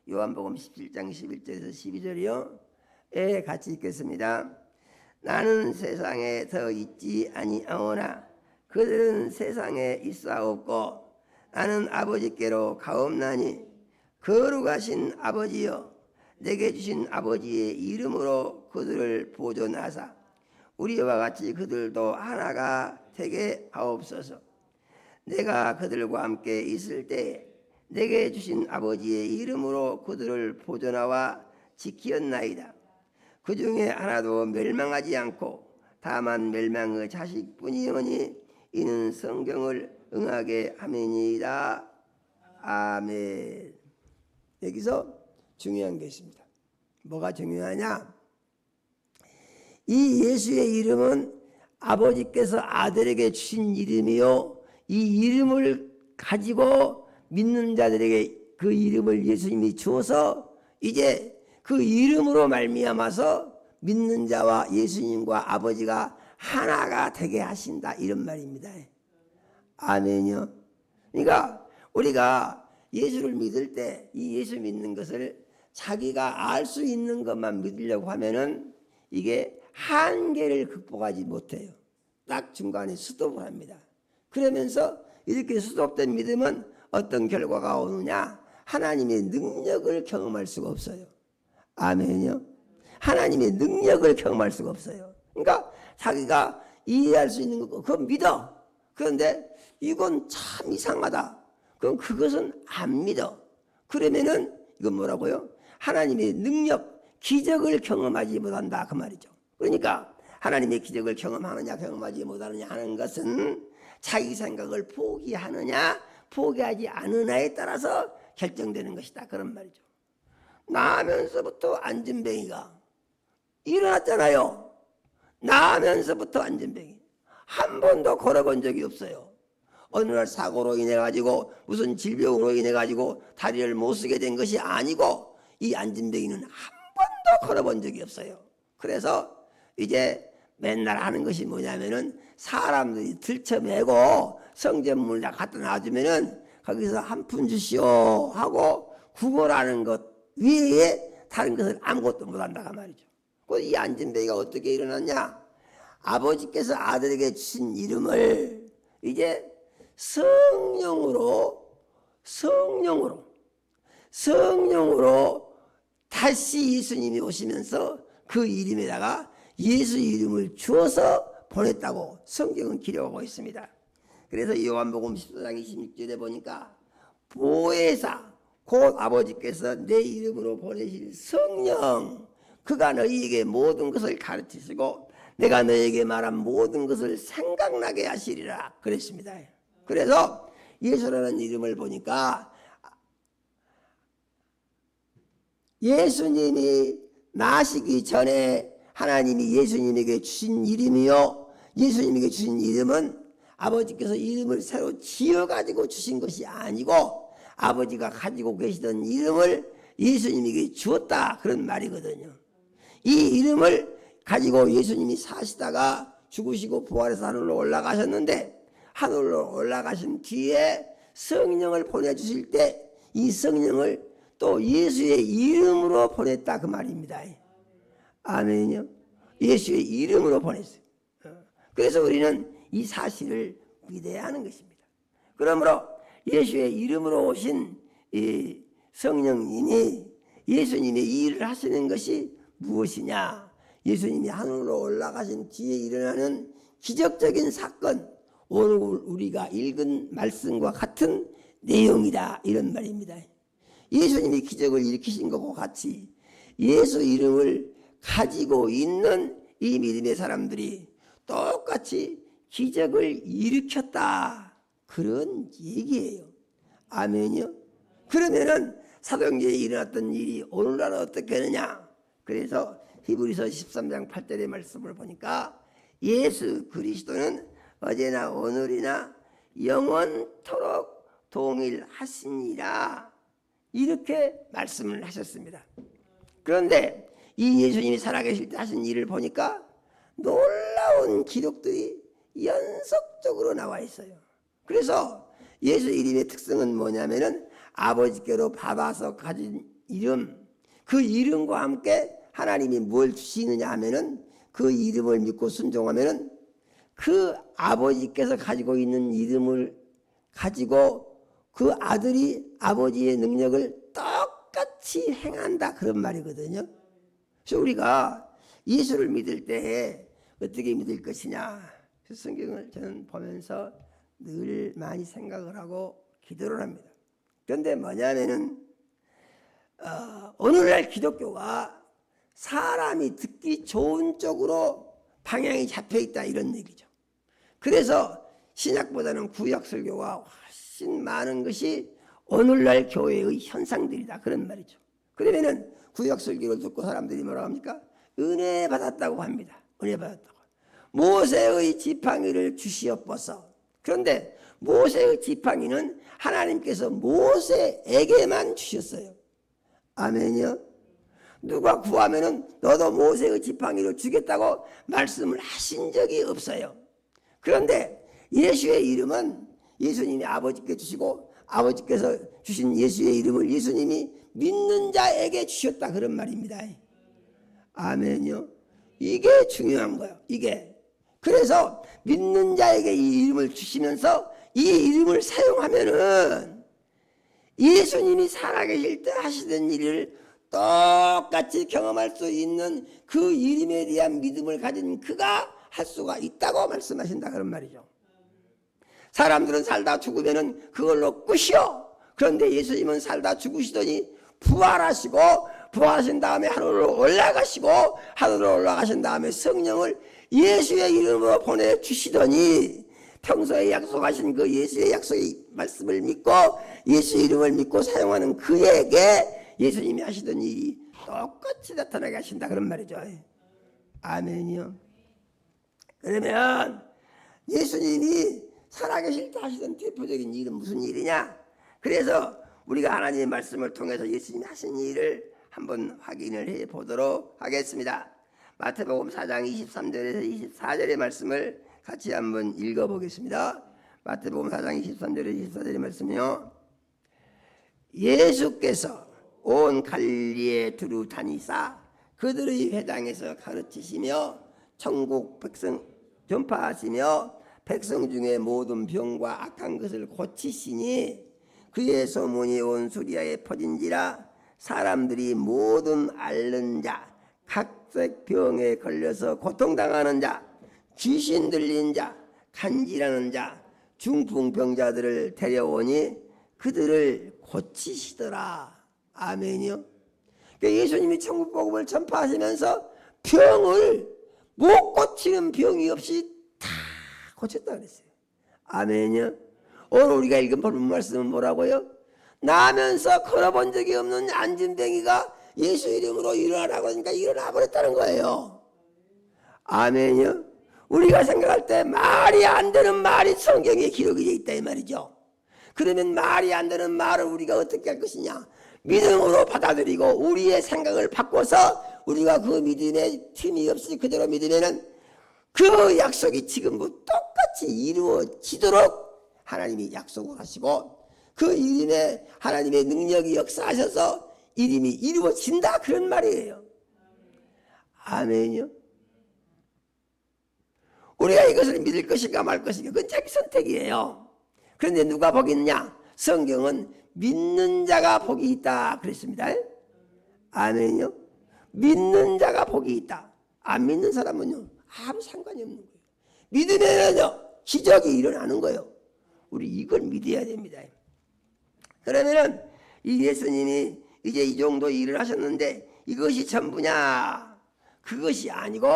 요한복음 17장 11절에서 12절이요. 예, 같이 읽겠습니다. 나는 세상에 더 있지 아니하오나 그들은 세상에 있사옵고 나는 아버지께로 가옵나니 거룩하신 아버지여 내게 주신 아버지의 이름으로 그들을 보존하사 우리와 같이 그들도 하나가 되게 하옵소서. 내가 그들과 함께 있을 때 내게 주신 아버지의 이름으로 그들을 보존하와 지키었나이다. 그 중에 하나도 멸망하지 않고 다만 멸망의 자식뿐이오니 이는 성경을 응하게 함이니이다. 아멘. 여기서 중요한 게 있습니다. 뭐가 중요하냐? 이 예수의 이름은 아버지께서 아들에게 주신 이름이요. 이 이름을 가지고 믿는 자들에게 그 이름을 예수님이 주어서 이제 그 이름으로 말미암아서 믿는 자와 예수님과 아버지가 하나가 되게 하신다 이런 말입니다. 아멘요. 그러니까 우리가 예수를 믿을 때 이 예수 믿는 것을 자기가 알 수 있는 것만 믿으려고 하면은 이게 한계를 극복하지 못해요. 딱 중간에 스톱을 합니다. 그러면서 이렇게 스톱된 믿음은 어떤 결과가 오느냐? 하나님의 능력을 경험할 수가 없어요. 아멘요. 하나님의 능력을 경험할 수가 없어요. 그러니까 자기가 이해할 수 있는 거 그건 믿어. 그런데 이건 참 이상하다. 그럼 그것은 안 믿어. 그러면은 이건 뭐라고요? 하나님의 능력, 기적을 경험하지 못한다 그 말이죠. 그러니까 하나님의 기적을 경험하느냐 경험하지 못하느냐 하는 것은 자기 생각을 포기하느냐 포기하지 않으냐에 따라서 결정되는 것이다 그런 말이죠. 나면서부터 안진뱅이가 일어났잖아요. 나면서부터 안진뱅이 한 번도 걸어본 적이 없어요. 어느 날 사고로 인해 가지고 무슨 질병으로 인해 가지고 다리를 못 쓰게 된 것이 아니고 이 안진뱅이는 한 번도 걸어본 적이 없어요. 그래서 이제 맨날 하는 것이 뭐냐면은 사람들이 들쳐매고 성전문을 다 갖다 놔주면은 거기서 한 푼 주시오 하고 구걸하는 것 외에 다른 것을 아무것도 못한다 그 말이죠. 이 안진뱅이가 어떻게 일어났냐? 아버지께서 아들에게 주신 이름을 이제 성령으로 다시 예수님이 오시면서 그 이름에다가 예수 이름을 주어서 보냈다고 성경은 기록하고 있습니다. 그래서 요한복음 14장 26절에 보니까 보혜사 곧 아버지께서 내 이름으로 보내실 성령 그가 너희에게 모든 것을 가르치시고 내가 너희에게 말한 모든 것을 생각나게 하시리라 그랬습니다. 그래서 예수라는 이름을 보니까 예수님이 나시기 전에 하나님이 예수님에게 주신 이름이요. 예수님에게 주신 이름은 아버지께서 이름을 새로 지어가지고 주신 것이 아니고 아버지가 가지고 계시던 이름을 예수님에게 주었다 그런 말이거든요. 이 이름을 가지고 예수님이 사시다가 죽으시고 부활해서 하늘로 올라가셨는데 하늘로 올라가신 뒤에 성령을 보내주실 때 이 성령을 또 예수의 이름으로 보냈다 그 말입니다. 아멘요. 예수의 이름으로 보냈어요. 그래서 우리는 이 사실을 믿어야 하는 것입니다. 그러므로 예수의 이름으로 오신 이 성령님이 예수님의 이 일을 하시는 것이 무엇이냐? 예수님이 하늘로 올라가신 뒤에 일어나는 기적적인 사건, 오늘 우리가 읽은 말씀과 같은 내용이다 이런 말입니다. 예수님이 기적을 일으키신 것과 같이 예수 이름을 가지고 있는 이 믿음의 사람들이 똑같이 기적을 일으켰다 그런 얘기예요. 아멘이요. 그러면은 사도행전에 일어났던 일이 오늘날은 어떻게 되느냐? 그래서 히브리서 13장 8절의 말씀을 보니까 예수 그리스도는 어제나 오늘이나 영원토록 동일하시니라 이렇게 말씀을 하셨습니다. 그런데 이 예수님이 살아계실 때 하신 일을 보니까 놀라운 기록들이 연속적으로 나와 있어요. 그래서 예수 이름의 특성은 뭐냐면은 아버지께로 받아서 가진 이름, 그 이름과 함께 하나님이 뭘 주시느냐 하면은 그 이름을 믿고 순종하면은 그 아버지께서 가지고 있는 이름을 가지고 그 아들이 아버지의 능력을 똑같이 행한다 그런 말이거든요. 그래서 우리가 예수를 믿을 때 어떻게 믿을 것이냐, 성경을 저는 보면서 늘 많이 생각을 하고 기도를 합니다. 그런데 뭐냐면은 오늘날 기독교가 사람이 듣기 좋은 쪽으로 방향이 잡혀 있다 이런 얘기죠. 그래서 신약보다는 구약 설교가 훨씬 많은 것이 오늘날 교회의 현상들이다 그런 말이죠. 그러면은 구약 설교를 듣고 사람들이 뭐라고 합니까? 은혜 받았다고 합니다. 은혜 받았다고. 모세의 지팡이를 주시옵소서. 그런데 모세의 지팡이는 하나님께서 모세에게만 주셨어요. 아멘이요. 누가 구하면은 너도 모세의 지팡이를 주겠다고 말씀을 하신 적이 없어요. 그런데 예수의 이름은 예수님이 아버지께 주시고 아버지께서 주신 예수의 이름을 예수님이 믿는 자에게 주셨다 그런 말입니다. 아멘요. 이게 중요한 거예요. 이게. 그래서 믿는 자에게 이 이름을 주시면서 이 이름을 사용하면은 예수님이 살아계실 때 하시던 일을 똑같이 경험할 수 있는 그 이름에 대한 믿음을 가진 그가 할 수가 있다고 말씀하신다 그런 말이죠. 사람들은 살다 죽으면은 그걸로 끝이요. 그런데 예수님은 살다 죽으시더니 부활하시고 부활하신 다음에 하늘로 올라가시고 하늘로 올라가신 다음에 성령을 예수의 이름으로 보내주시더니 평소에 약속하신 그 예수의 약속의 말씀을 믿고 예수의 이름을 믿고 사용하는 그에게 예수님이 하시던 일이 똑같이 나타나게 하신다 그런 말이죠. 아멘이요. 그러면 예수님이 살아계실 때 하시던 대표적인 일은 무슨 일이냐? 그래서 우리가 하나님의 말씀을 통해서 예수님이 하신 일을 한번 확인을 해 보도록 하겠습니다. 마태복음 4장 23절에서 24절의 말씀을 같이 한번 읽어보겠습니다. 마태복음 4장 23절에서 24절의 말씀이요. 예수께서 온 갈릴리에 두루 다니사 그들의 회당에서 가르치시며 천국 백성 전파하시며 백성 중에 모든 병과 악한 것을 고치시니 그의 소문이 온 수리아에 퍼진지라 사람들이 모든 앓는 자 각색 병에 걸려서 고통당하는 자 귀신 들린 자 간질하는 자 중풍병자들을 데려오니 그들을 고치시더라. 아멘이요. 그러니까 예수님이 천국 복음을 전파하시면서 병을 못 고치는 병이 없이 다 고쳤다 그랬어요. 아멘이요. 오늘 우리가 읽은 본문 말씀은 뭐라고요? 나면서 걸어본 적이 없는 안진뱅이가 예수 이름으로 일어나라고 하니까 일어나 버렸다는 거예요. 아멘이요. 우리가 생각할 때 말이 안 되는 말이 성경에 기록이 되어 있다 이 말이죠. 그러면 말이 안 되는 말을 우리가 어떻게 할 것이냐? 믿음으로 받아들이고 우리의 생각을 바꿔서 우리가 그 믿음에 틈이 없이 그대로 믿으면은 그 약속이 지금부터 똑같이 이루어지도록 하나님이 약속을 하시고 그 이름에 하나님의 능력이 역사하셔서 이름이 이루어진다 그런 말이에요. 아멘이요. 우리가 이것을 믿을 것인가 말 것인가 그건 자기 선택이에요. 그런데 누가 복이 있냐? 성경은 믿는 자가 복이 있다 그랬습니다. 아멘이요. 믿는 자가 복이 있다. 안 믿는 사람은요 아무 상관이 없는 거예요. 믿으면요 기적이 일어나는 거예요. 우리 이걸 믿어야 됩니다. 그러면은 이 예수님이 이제 이 정도 일을 하셨는데 이것이 전부냐? 그것이 아니고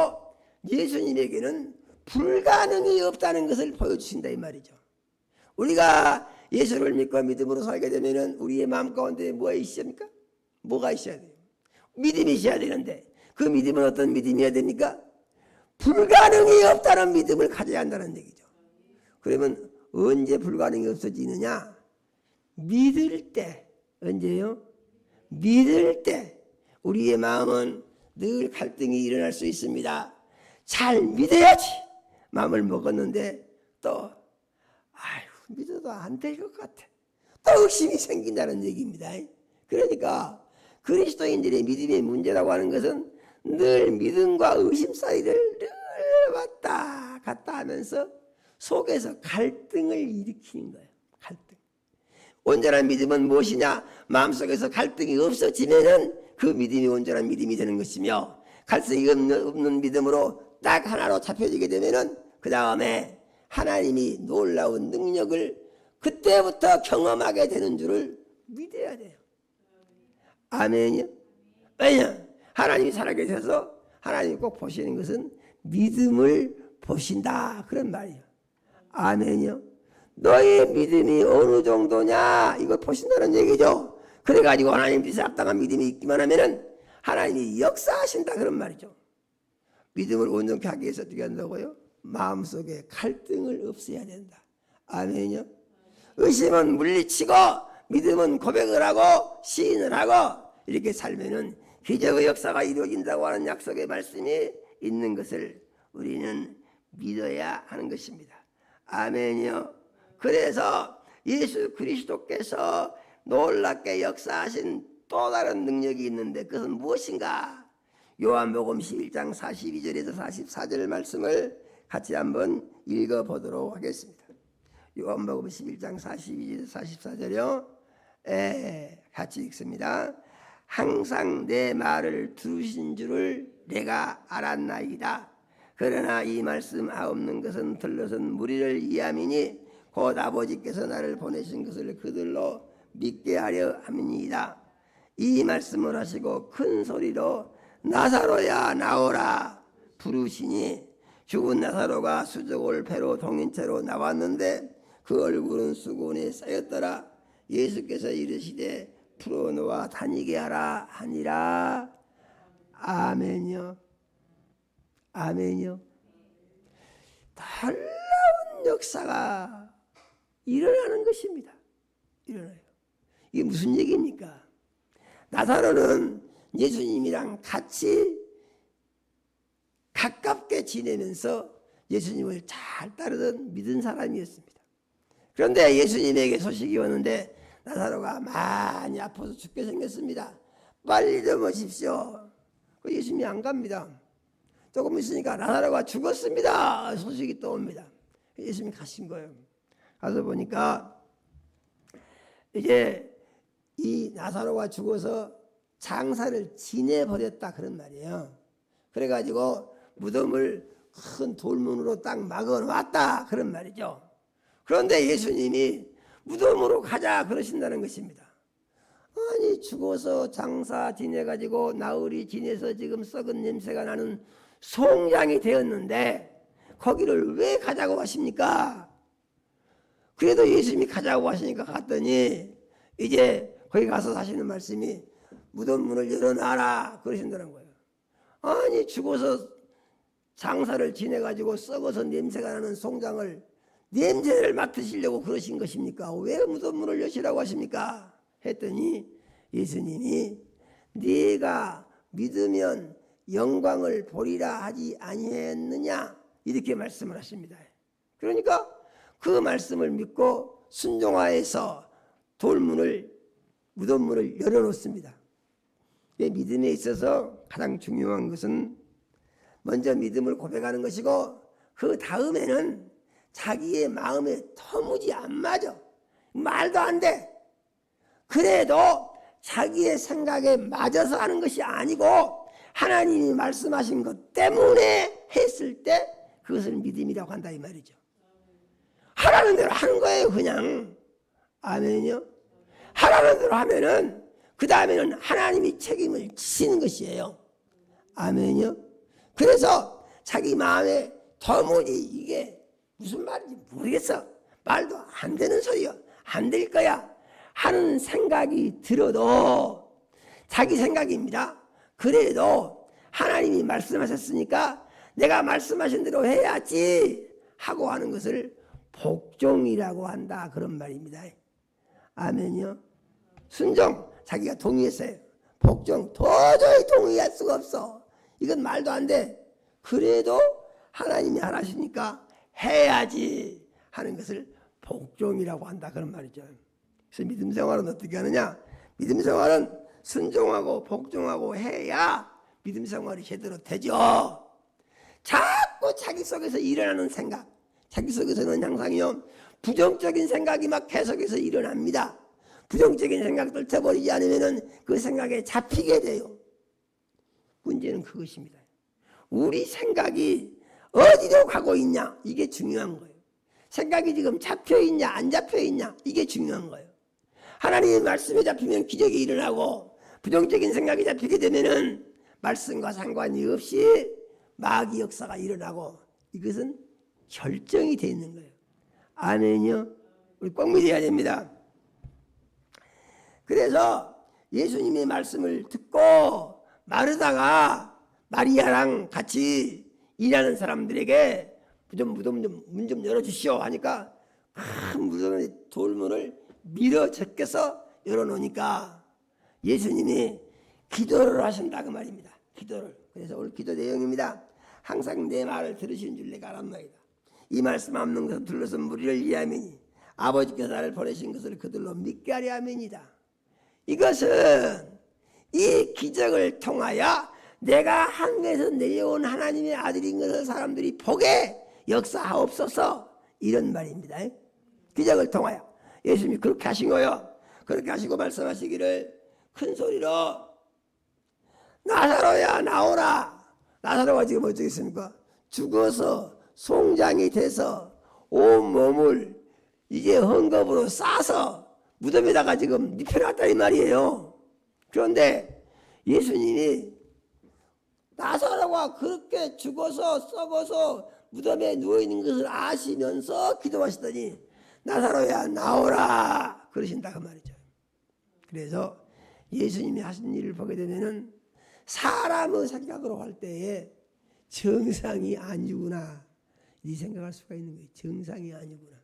예수님에게는 불가능이 없다는 것을 보여주신다 이 말이죠. 우리가 예수를 믿고 믿음으로 살게 되면은 우리의 마음 가운데 뭐가 있습니까? 뭐가 있어야 돼요? 믿음이 있어야 되는데 그 믿음은 어떤 믿음이어야 됩니까? 불가능이 없다는 믿음을 가져야 한다는 얘기죠. 그러면 언제 불가능이 없어지느냐? 믿을 때, 언제요? 믿을 때 우리의 마음은 늘 갈등이 일어날 수 있습니다. 잘 믿어야지 마음을 먹었는데 또 믿어도 안 될 것 같아. 또 의심이 생긴다는 얘기입니다. 그러니까 그리스도인들의 믿음의 문제라고 하는 것은 늘 믿음과 의심 사이를 늘 왔다 갔다 하면서 속에서 갈등을 일으키는 거예요. 갈등. 온전한 믿음은 무엇이냐? 마음속에서 갈등이 없어지면은 그 믿음이 온전한 믿음이 되는 것이며, 갈등이 없는 믿음으로 딱 하나로 잡혀지게 되면은 그 다음에 하나님이 놀라운 능력을 그때부터 경험하게 되는 줄을 믿어야 돼요. 아멘이요? 왜냐? 하나님이 살아계셔서 하나님이 꼭 보시는 것은 믿음을 보신다, 그런 말이에요. 아멘이요? 너의 믿음이 어느 정도냐, 이걸 보신다는 얘기죠. 그래가지고 하나님 뜻에 합당한 믿음이 있기만 하면은 하나님이 역사하신다, 그런 말이죠. 믿음을 온전케 하기 위해서 어떻게 한다고요? 마음속에 갈등을 없애야 된다. 아멘이요? 의심은 물리치고 믿음은 고백을 하고 시인을 하고 이렇게 살면은 기적의 역사가 이루어진다고 하는 약속의 말씀이 있는 것을 우리는 믿어야 하는 것입니다. 아멘이요. 그래서 예수 그리스도께서 놀랍게 역사하신 또 다른 능력이 있는데 그것은 무엇인가? 요한복음 11장 42절에서 44절 말씀을 같이 한번 읽어보도록 하겠습니다. 요한복음 11장 42절에서 44절이요. 같이 읽습니다. 항상 내 말을 들으신 줄을 내가 알았나이다. 그러나 이 말씀 하옵는 것은 들러선 무리를 이함이니 곧 아버지께서 나를 보내신 것을 그들로 믿게 하려 함이니이다. 이 말씀을 하시고 큰 소리로 나사로야 나오라 부르시니 죽은 나사로가 수족을 배로 동인채로 나왔는데 그 얼굴은 수건에 쌓였더라. 예수께서 이르시되 풀어놓아 다니게 하라 하니라. 아멘이요. 아멘이요. 놀라운 역사가 일어나는 것입니다. 일어나요. 이게 무슨 얘기입니까? 나사로는 예수님이랑 같이 가깝게 지내면서 예수님을 잘 따르던 믿은 사람이었습니다. 그런데 예수님에게 소식이 오는데 나사로가 많이 아파서 죽게 생겼습니다. 빨리 좀 오십시오. 예수님이 안 갑니다. 조금 있으니까 나사로가 죽었습니다. 소식이 또 옵니다. 예수님이 가신 거예요. 가서 보니까 이제 이 나사로가 죽어서 장사를 지내버렸다, 그런 말이에요. 그래가지고 무덤을 큰 돌문으로 딱 막아놨다, 그런 말이죠. 그런데 예수님이 무덤으로 가자 그러신다는 것입니다. 아니 죽어서 장사 지내가지고 나흘이 지내서 지금 썩은 냄새가 나는 송장이 되었는데 거기를 왜 가자고 하십니까? 그래도 예수님이 가자고 하시니까 갔더니 이제 거기 가서 하시는 말씀이 무덤 문을 열어놔라 그러신다는 거예요. 아니 죽어서 장사를 지내가지고 썩어서 냄새가 나는 송장을 냄새를 맡으시려고 그러신 것입니까? 왜 무덤 문을 여시라고 하십니까? 했더니 예수님이 네가 믿으면 영광을 보리라 하지 아니했느냐, 이렇게 말씀을 하십니다. 그러니까 그 말씀을 믿고 순종하여서 무덤 문을 열어놓습니다. 믿음에 있어서 가장 중요한 것은 먼저 믿음을 고백하는 것이고 그 다음에는 자기의 마음에 도무지 안 맞아. 말도 안 돼. 그래도 자기의 생각에 맞아서 하는 것이 아니고 하나님이 말씀하신 것 때문에 했을 때 그것을 믿음이라고 한다, 이 말이죠. 하라는 대로 하는 거예요, 그냥. 아멘이요. 하라는 대로 하면은 그 다음에는 하나님이 책임을 지시는 것이에요. 아멘이요. 그래서 자기 마음에 도무지 이게 무슨 말인지 모르겠어, 말도 안 되는 소리야, 안 될 거야 하는 생각이 들어도 자기 생각입니다. 그래도 하나님이 말씀하셨으니까 내가 말씀하신 대로 해야지 하고 하는 것을 복종이라고 한다, 그런 말입니다. 아멘이요. 순종 자기가 동의했어요. 복종 도저히 동의할 수가 없어. 이건 말도 안 돼. 그래도 하나님이 하라시니까 해야지 하는 것을 복종이라고 한다 그런 말이죠. 그래서 믿음 생활은 어떻게 하느냐? 믿음 생활은 순종하고 복종하고 해야 믿음 생활이 제대로 되죠. 자꾸 자기 속에서 일어나는 생각, 자기 속에서는 항상요 부정적인 생각이 막 계속해서 일어납니다. 부정적인 생각들 떼버리지 않으면은 그 생각에 잡히게 돼요. 문제는 그것입니다. 우리 생각이 어디로 가고 있냐 이게 중요한 거예요. 생각이 지금 잡혀있냐 안 잡혀있냐 이게 중요한 거예요. 하나님의 말씀에 잡히면 기적이 일어나고 부정적인 생각이 잡히게 되면은 말씀과 상관이 없이 마귀 역사가 일어나고 이것은 결정이 되어 있는 거예요. 아멘이요. 우리 꼭 믿어야 됩니다. 그래서 예수님의 말씀을 듣고 마르다가 마리아랑 같이 일하는 사람들에게 문 좀 열어주시오 하니까 큰 무덤의 돌문을 밀어 제껴서 열어놓으니까 예수님이 기도를 하신다 그 말입니다. 기도를. 그래서 오늘 기도 내용입니다. 항상 내 말을 들으시는 줄 내가 알았나이다. 이 말씀 없는 것을 둘러서 무리를 이해하매니 아버지께서 나를 보내신 것을 그들로 믿게 하려 함이니이다. 이것은 이 기적을 통하여 내가 하늘에서 내려온 하나님의 아들인 것을 사람들이 보게 역사하옵소서 이런 말입니다. 기적을 통하여 예수님이 그렇게 하신 거예요. 그렇게 하시고 말씀하시기를 큰 소리로 나사로야 나오라. 나사로가 지금 어떻게 있습니까? 죽어서 송장이 돼서 온 몸을 이제 헝겊으로 싸서 무덤에다가 지금 눕혀놨다 이 말이에요. 그런데 예수님이 나사로가 그렇게 죽어서 썩어서 무덤에 누워있는 것을 아시면서 기도하시더니 나사로야 나오라 그러신다 그 말이죠. 그래서 예수님이 하신 일을 보게 되면은 사람의 생각으로 할 때에 정상이 아니구나 이 생각할 수가 있는 거예요. 정상이 아니구나.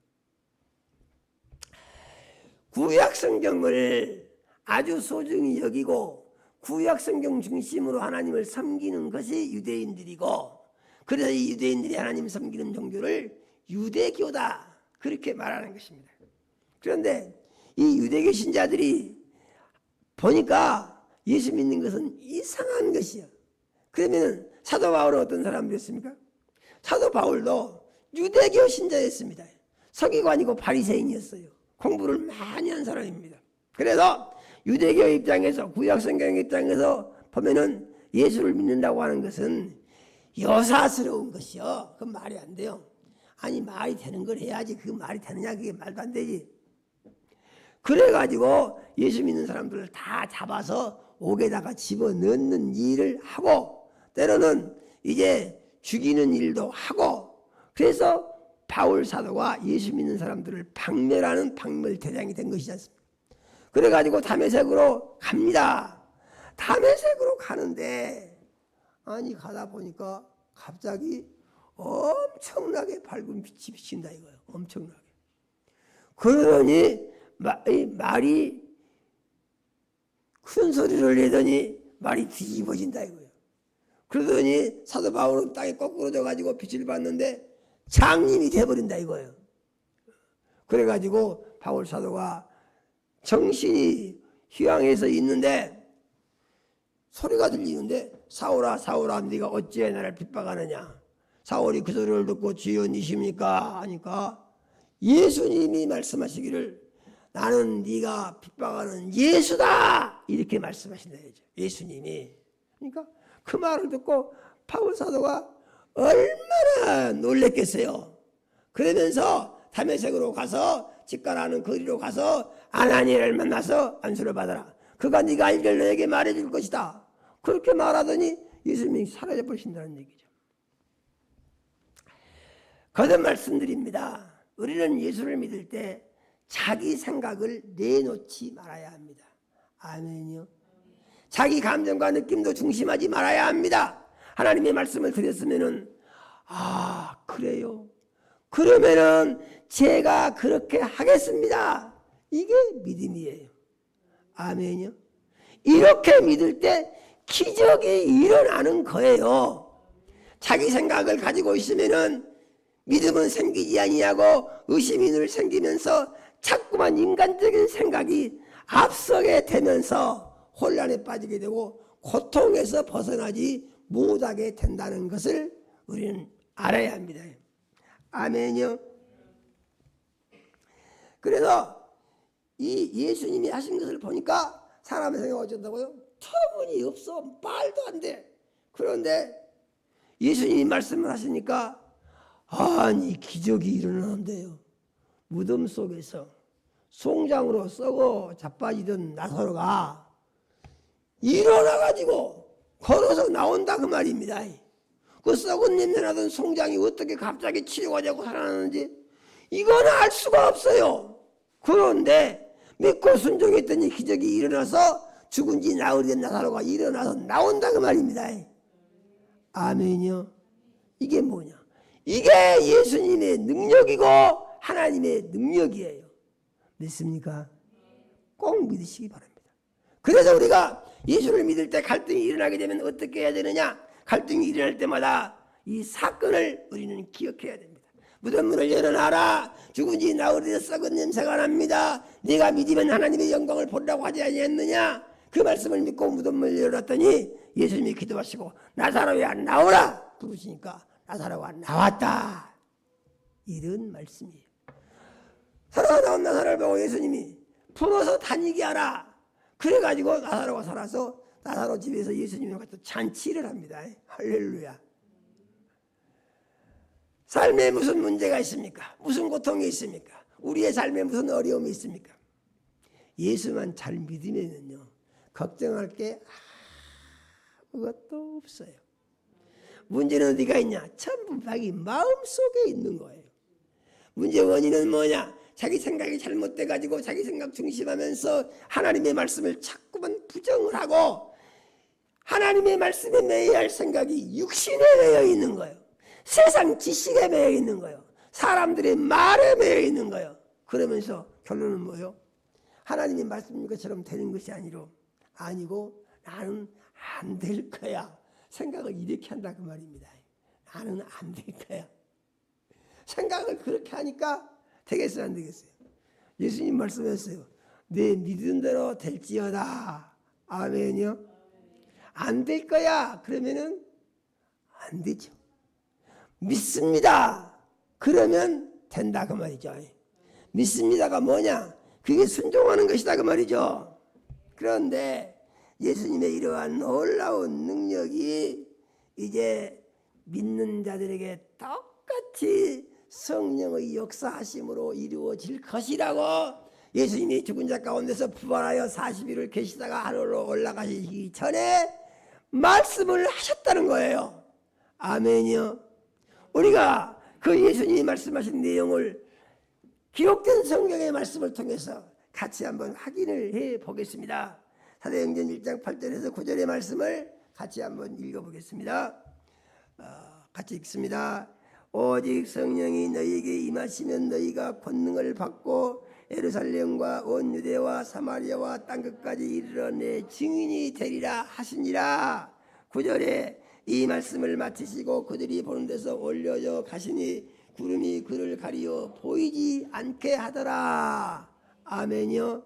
구약 성경을 아주 소중히 여기고 구약 성경 중심으로 하나님을 섬기는 것이 유대인들이고 그래서 이 유대인들이 하나님을 섬기는 종교를 유대교다 그렇게 말하는 것입니다. 그런데 이 유대교 신자들이 보니까 예수 믿는 것은 이상한 것이야. 그러면 사도 바울은 어떤 사람이었습니까? 사도 바울도 유대교 신자였습니다. 서기관이고 바리새인이었어요. 공부를 많이 한 사람입니다. 그래서 유대교 입장에서 구약 성경 입장에서 보면은 예수를 믿는다고 하는 것은 여사스러운 것이요. 그건 말이 안 돼요. 아니 말이 되는 걸 해야지 그 말이 되느냐 그게 말도 안 되지. 그래가지고 예수 믿는 사람들을 다 잡아서 옥에다가 집어넣는 일을 하고 때로는 이제 죽이는 일도 하고 그래서 바울 사도가 예수 믿는 사람들을 박멸하는 박멸대장이 된 것이지 않습니까? 그래가지고 다메섹으로 갑니다. 다메섹으로 가는데 아니 가다 보니까 갑자기 엄청나게 밝은 빛이 비친다 이거예요. 엄청나게. 그러더니 말이 큰 소리를 내더니 말이 뒤집어진다 이거예요. 그러더니 사도 바울은 땅에 거꾸로져 가지고 빛을 봤는데 장님이 돼버린다 이거예요. 그래가지고 바울 사도가 정신이 휴양해서 있는데 소리가 들리는데 사울아 사울아 네가 어찌해 나를 핍박하느냐. 사울이 그 소리를 듣고 주여 니십니까 하니까 예수님이 말씀하시기를 나는 네가 핍박하는 예수다 이렇게 말씀하신다 이죠. 예수님이. 그러니까 그 말을 듣고 바울 사도가 얼마나 놀랬겠어요. 그러면서 다메섹으로 가서 직관하는 거리로 가서 아나니아를 만나서 안수를 받아라. 그가 네가 알길 너에게 말해줄 것이다. 그렇게 말하더니 예수님이 사라져 버리신다는 얘기죠. 거듭 말씀드립니다. 우리는 예수를 믿을 때 자기 생각을 내놓지 말아야 합니다. 아멘이요. 자기 감정과 느낌도 중심하지 말아야 합니다. 하나님의 말씀을 드렸으면은 그래요. 그러면은 제가 그렇게 하겠습니다. 이게 믿음이에요. 아멘이요. 이렇게 믿을 때 기적이 일어나는 거예요. 자기 생각을 가지고 있으면은 믿음은 생기지 아니하고 의심이 늘 생기면서 자꾸만 인간적인 생각이 앞서게 되면서 혼란에 빠지게 되고 고통에서 벗어나지 못하게 된다는 것을 우리는 알아야 합니다. 아멘이요. 그래서 이 예수님이 하신 것을 보니까 사람의 생각이 어쩐다고요? 터무니없어. 말도 안 돼. 그런데 예수님이 말씀을 하시니까 아니 기적이 일어나는데요. 무덤 속에서 송장으로 썩어 자빠지던 나사로가 일어나가지고 걸어서 나온다 그 말입니다. 그 썩은 냄새나던 송장이 어떻게 갑자기 치료가 되고 살아나는지 이거는 알 수가 없어요. 그런데 믿고 순종했더니 기적이 일어나서 죽은 지 나흘이 된 나사로가 일어나서 나온다 그 말입니다. 아멘이요. 이게 뭐냐? 이게 예수님의 능력이고 하나님의 능력이에요. 믿습니까? 꼭 믿으시기 바랍니다. 그래서 우리가 예수를 믿을 때 갈등이 일어나게 되면 어떻게 해야 되느냐? 갈등이 일어날 때마다 이 사건을 우리는 기억해야 됩니다. 무덤문을 열어놔라. 죽은 지 나흘이 돼서 썩은 냄새가 납니다. 네가 믿으면 하나님의 영광을 보리라고 하지 아니했느냐? 그 말씀을 믿고 무덤문을 열었더니 예수님이 기도하시고 나사로야 나오라 부르시니까 나사로가 나왔다. 이런 말씀이에요. 살아 나온 나사로를 보고 예수님이 풀어서 다니게 하라. 그래가지고 나사로가 살아서 나사로 집에서 예수님과 같이 잔치를 합니다. 할렐루야. 삶에 무슨 문제가 있습니까? 무슨 고통이 있습니까? 우리의 삶에 무슨 어려움이 있습니까? 예수만 잘 믿으면요 걱정할 게 아무것도 없어요. 문제는 어디가 있냐? 전부 자기 마음속에 있는 거예요. 문제 원인은 뭐냐? 자기 생각이 잘못돼가지고 자기 생각 중심하면서 하나님의 말씀을 자꾸만 부정을 하고 하나님의 말씀에 매여야 할 생각이 육신에 매여 있는 거예요. 세상 지식에 매여 있는 거예요. 사람들의 말에 매여 있는 거예요. 그러면서 결론은 뭐예요? 하나님의 말씀인 것처럼 되는 것이 아니고 나는 안 될 거야. 생각을 이렇게 한다 그 말입니다. 나는 안 될 거야. 생각을 그렇게 하니까 되겠어요 안 되겠어요? 예수님 말씀하셨어요. 내 믿은 대로 될지어다. 아멘이요. 안 될 거야. 그러면은 안 되죠. 믿습니다. 그러면 된다 그 말이죠. 믿습니다가 뭐냐? 그게 순종하는 것이다 그 말이죠. 그런데 예수님의 이러한 놀라운 능력이 이제 믿는 자들에게 똑같이 성령의 역사하심으로 이루어질 것이라고 예수님이 죽은 자 가운데서 부활하여 40일을 계시다가 하늘로 올라가시기 전에 말씀을 하셨다는 거예요. 아멘이요. 우리가 그 예수님이 말씀하신 내용을 기록된 성경의 말씀을 통해서 같이 한번 확인을 해 보겠습니다. 사도행전 1장 8절에서 9절의 말씀을 같이 한번 읽어보겠습니다. 같이 읽습니다. 오직 성령이 너희에게 임하시면 너희가 권능을 받고 예루살렘과 온 유대와 사마리아와 땅끝까지 이르러 내 증인이 되리라 하시니라. 9절에 이 말씀을 마치시고 그들이 보는 데서 올려져 가시니 구름이 그를 가리어 보이지 않게 하더라. 아멘이요.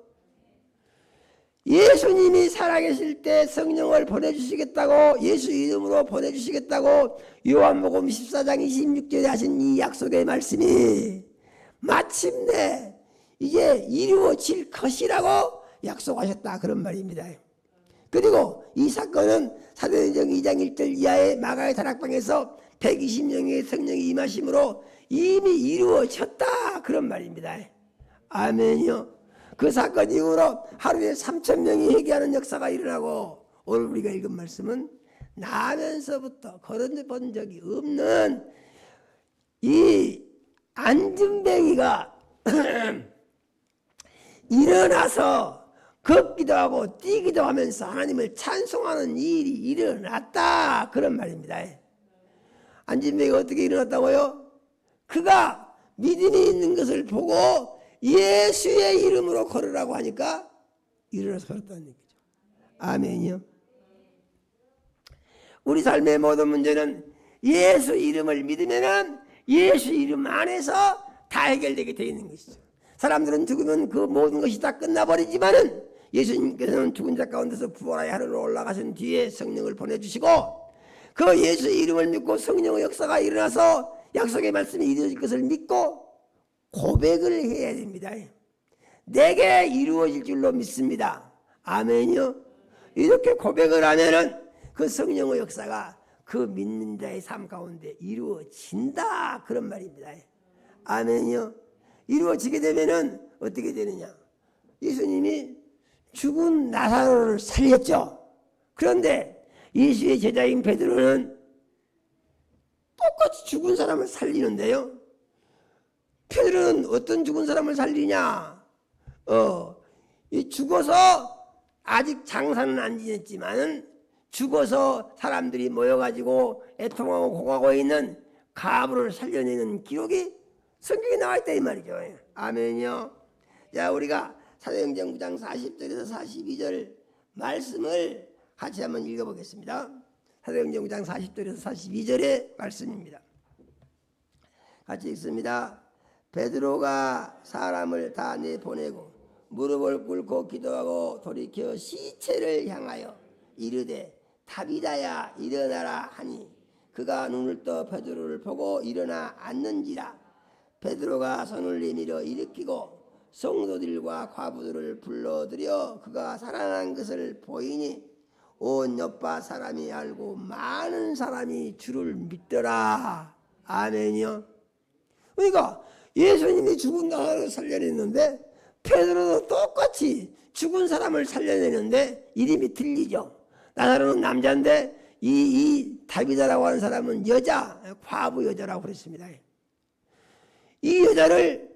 예수님이 살아계실 때 성령을 보내주시겠다고 예수 이름으로 보내주시겠다고 요한복음 14장 26절에 하신 이 약속의 말씀이 마침내 이제 이루어질 것이라고 약속하셨다 그런 말입니다. 그리고 이 사건은 사도행전 2장 1절 이하의 마가의 다락방에서 120명의 성령이 임하심으로 이미 이루어졌다 그런 말입니다. 아멘이요. 그 사건 이후로 하루에 3,000명이 회개하는 역사가 일어나고 오늘 우리가 읽은 말씀은 나면서부터 걸어본 적이 없는 이 안진뱅이가 일어나서 걷기도 하고 뛰기도 하면서 하나님을 찬송하는 일이 일어났다 그런 말입니다. 안진뱅이가 어떻게 일어났다고요? 그가 믿음이 있는 것을 보고 예수의 이름으로 걸으라고 하니까 일어나서 걸었다는 얘기죠. 아멘이요. 우리 삶의 모든 문제는 예수 이름을 믿으면은 예수 이름 안에서 다 해결되게 되어 있는 것이죠. 사람들은 죽으면 그 모든 것이 다 끝나버리지만은 예수님께서는 죽은 자 가운데서 부활하여 하늘로 올라가신 뒤에 성령을 보내주시고 그 예수 이름을 믿고 성령의 역사가 일어나서 약속의 말씀이 이루어질 것을 믿고 고백을 해야 됩니다. 내게 이루어질 줄로 믿습니다. 아멘이요. 이렇게 고백을 하면은 그 성령의 역사가 그 믿는 자의 삶 가운데 이루어진다 그런 말입니다. 아멘이요. 이루어지게 되면은 어떻게 되느냐? 예수님이 죽은 나사로를 살렸죠. 그런데 예수의 제자인 베드로는 똑같이 죽은 사람을 살리는데요. 베드로는 어떤 죽은 사람을 살리냐? 죽어서 아직 장사는 안 지냈지만은 죽어서 사람들이 모여가지고 애통하고 공하고 있는 가부를 살려내는 기록이 성경에 나와 있다 이 말이죠. 아멘이요. 자, 우리가 사도행전 9장 40절에서 42절 말씀을 같이 한번 읽어보겠습니다. 사도행전 9장 40절에서 42절의 말씀입니다. 같이 읽습니다. 베드로가 사람을 다 내보내고 무릎을 꿇고 기도하고 돌이켜 시체를 향하여 이르되 다비다야 일어나라 하니 그가 눈을 떠 베드로를 보고 일어나 앉는지라. 베드로가 손을 내밀어 일으키고 성도들과 과부들을 불러들여 그가 살아난 것을 보이니 온 여파 사람이 알고 많은 사람이 주를 믿더라. 아멘이요. 그러니까 예수님이 죽은 나사로를 살려냈는데 베드로도 똑같이 죽은 사람을 살려내는데 이름이 틀리죠. 나사로는 남자인데 이 다비다라고 하는 사람은 여자, 과부 여자라고 그랬습니다. 이 여자를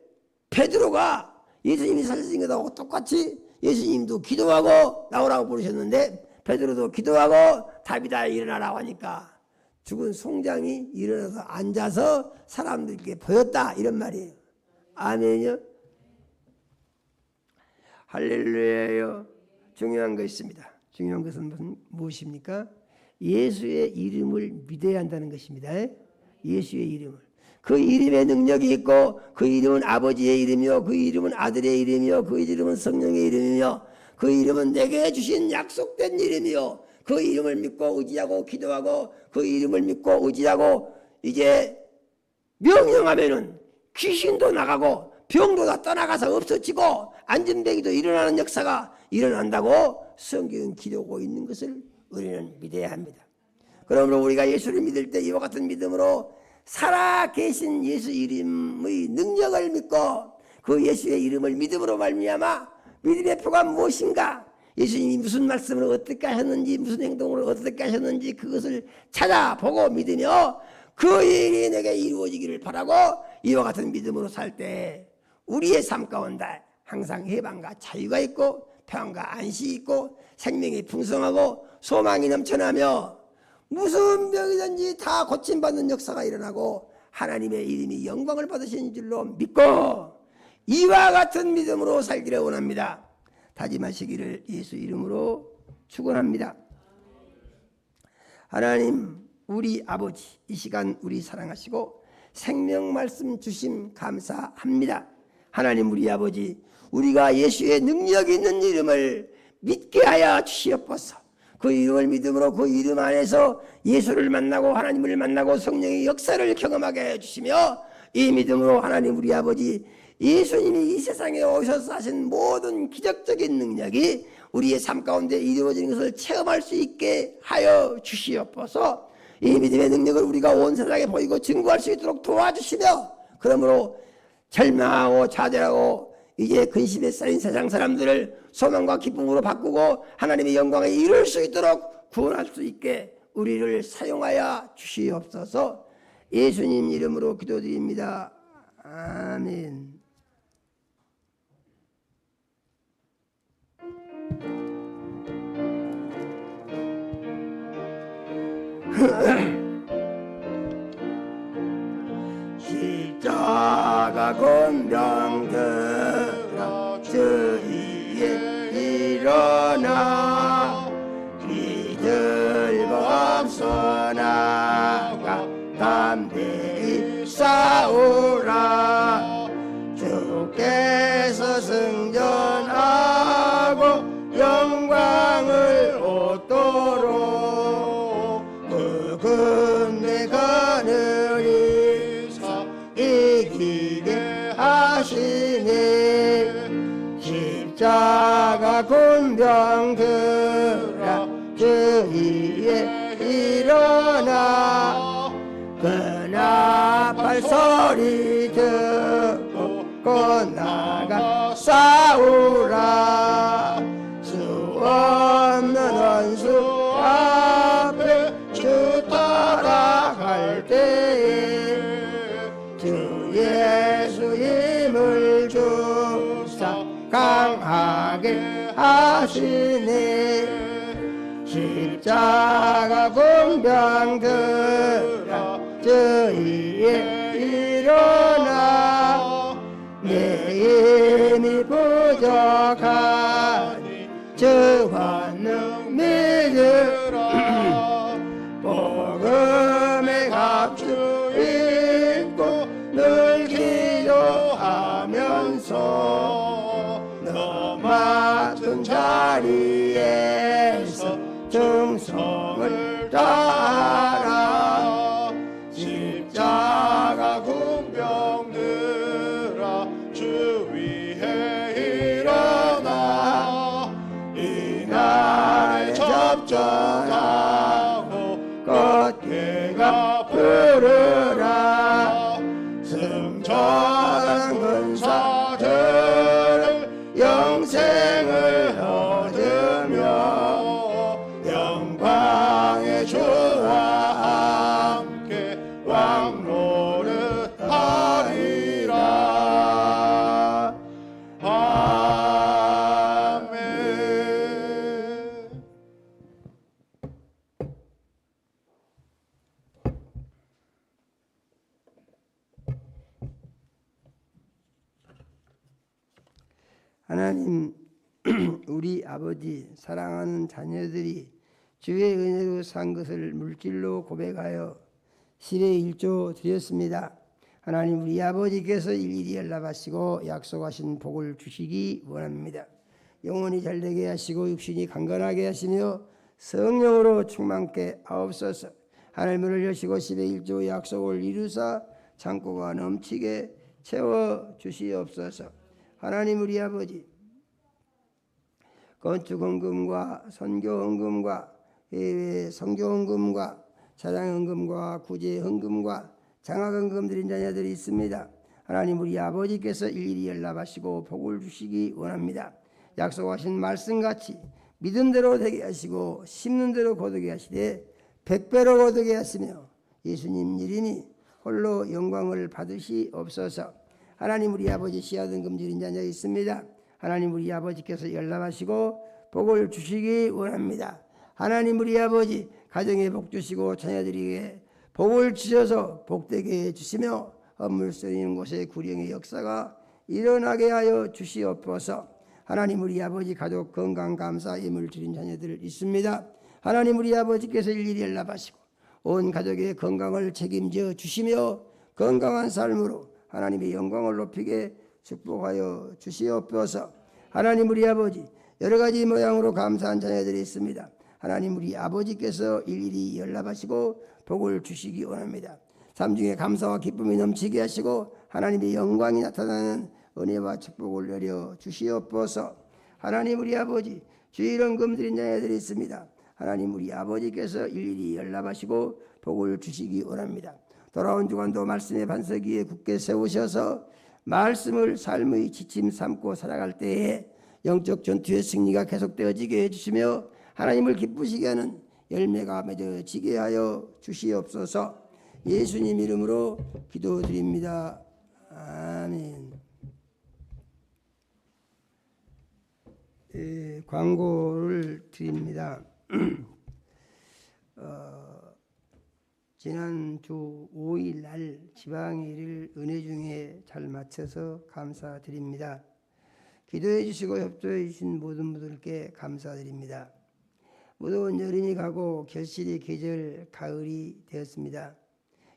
베드로가 예수님이 살리신 것하고 똑같이 예수님도 기도하고 나오라고 부르셨는데 베드로도 기도하고 다비다 일어나라고 하니까 죽은 송장이 일어나서 앉아서 사람들께 보였다 이런 말이에요. 아멘이요. 할렐루야요. 중요한 거 있습니다. 중요한 것은 무엇입니까? 예수의 이름을 믿어야 한다는 것입니다. 예수의 이름을. 그 이름에 능력이 있고 그 이름은 아버지의 이름이요 그 이름은 아들의 이름이요 그 이름은 성령의 이름이요 그 이름은 내게 주신 약속된 이름이요 그 이름을 믿고 의지하고 기도하고 그 이름을 믿고 의지하고 이제 명령하면은 귀신도 나가고 병도 다 떠나가서 없어지고 안전뱅이도 일어나는 역사가 일어난다고 성경은 기록하고 있는 것을 우리는 믿어야 합니다. 그러므로 우리가 예수를 믿을 때 이와 같은 믿음으로 살아계신 예수 이름의 능력을 믿고 그 예수의 이름을 믿음으로 말미암아 믿음의 표가 무엇인가 예수님이 무슨 말씀을 어떻게 하셨는지 무슨 행동을 어떻게 하셨는지 그것을 찾아보고 믿으며 그 일이 내게 이루어지기를 바라고 이와 같은 믿음으로 살 때 우리의 삶 가운데 항상 해방과 자유가 있고 평안과 안식이 있고 생명이 풍성하고 소망이 넘쳐나며 무슨 병이든지 다 고침받는 역사가 일어나고 하나님의 이름이 영광을 받으신 줄로 믿고 이와 같은 믿음으로 살기를 원합니다. 다짐하시기를 예수 이름으로 축원합니다. 하나님 우리 아버지 이 시간 우리 사랑하시고 생명 말씀 주심 감사합니다. 하나님 우리 아버지 우리가 예수의 능력 있는 이름을 믿게 하여 주시옵소서. 그 이름을 믿음으로 그 이름 안에서 예수를 만나고 하나님을 만나고 성령의 역사를 경험하게 해주시며 이 믿음으로 하나님 우리 아버지 예수님이 이 세상에 오셔서 하신 모든 기적적인 능력이 우리의 삶 가운데 이루어지는 것을 체험할 수 있게 하여 주시옵소서. 이 믿음의 능력을 우리가 온 세상에 보이고 증거할 수 있도록 도와주시며 그러므로 절망하고 좌절하고 이제 근심에 쌓인 세상 사람들을 소망과 기쁨으로 바꾸고 하나님의 영광에 이룰 수 있도록 구원할 수 있게 우리를 사용하여 주시옵소서. 예수님 이름으로 기도드립니다. 아멘. 십자가 권병들 싸우라. 주께서 승전하고 영광을 얻도록 그 군대 거느리사 이기게 하시니 십자가 군병들아 주위에 일어나 그 나팔 소리 듣고 나가 싸우라. 수 없는 원수 앞에 주 따라갈 때에 주 예수 힘을 주사 강하게 하시네. 십자가 군병들아 주위에 일어나 내 힘이 부족하니 주 권능 믿으라. 복음의 갑주 입고 늘 기도하면서 너 맡은 자리에서 충성을 다하라. 십자가 군병들아 주 위에 일어나 이 날에 접전하고 걷게가 부르라. 승천한 군사들을 영생을 얻으며 영광의 주와 함께 왕노릇하리라. 아멘. 하나님, 우리 아버지 사랑하는 자녀들이 주의 은혜로 산 것을 물질로 고백하여 실의 일조 드렸습니다. 하나님, 우리 아버지께서 일일이 연락하시고 약속하신 복을 주시기 원합니다. 영혼이 잘되게 하시고 육신이 강건하게 하시며 성령으로 충만케 하옵소서. 하늘문을 여시고 십의 일조 약속을 이루사 창고가 넘치게 채워 주시옵소서. 하나님, 우리 아버지 건축헌금과 선교헌금과 해외 선교헌금과 사장헌금과 구제헌금과 장학헌금 드린 자녀들이 있습니다. 하나님, 우리 아버지께서 일일이 연락하시고 복을 주시기 원합니다. 약속하신 말씀같이 믿음대로 되게 하시고 심는 대로 거두게 하시되 백배로 거두게 하시며 예수님 일이니 홀로 영광을 받으시옵소서. 하나님, 우리 아버지 씨앗헌금 드린 자녀 있습니다. 하나님, 우리 아버지께서 연락하시고 복을 주시기 원합니다. 하나님, 우리 아버지 가정에 복 주시고 자녀들에게 복을 주셔서 복되게 해주시며 헌물 쓰이는 곳에 구령의 역사가 일어나게 하여 주시옵소서. 하나님, 우리 아버지 가족 건강 감사 예물 드린 자녀들 있습니다. 하나님, 우리 아버지께서 일일이 연락하시고 온 가족의 건강을 책임져 주시며 건강한 삶으로 하나님의 영광을 높이게 축복하여 주시옵소서. 하나님, 우리 아버지 여러 가지 모양으로 감사한 자녀들이 있습니다. 하나님, 우리 아버지께서 일일이 연락하시고 복을 주시기 원합니다. 삶 중에 감사와 기쁨이 넘치게 하시고 하나님의 영광이 나타나는 은혜와 축복을 내려 주시옵소서. 하나님, 우리 아버지 주일헌금 드린 자녀들이 있습니다. 하나님, 우리 아버지께서 일일이 연락하시고 복을 주시기 원합니다. 돌아온 주간도 말씀의 반석 위에 굳게 세우셔서 말씀을 삶의 지침 삼고 살아갈 때에 영적 전투의 승리가 계속되어지게 해주시며 하나님을 기쁘시게 하는 열매가 맺어지게 하여 주시옵소서. 예수님 이름으로 기도드립니다. 아멘. 광고를 드립니다. 지난주 5일 날 지방일을 은혜 중에 잘 마쳐서 감사드립니다. 기도해 주시고 협조해 주신 모든 분들께 감사드립니다. 무더운 여름이 가고 결실의 계절 가을이 되었습니다.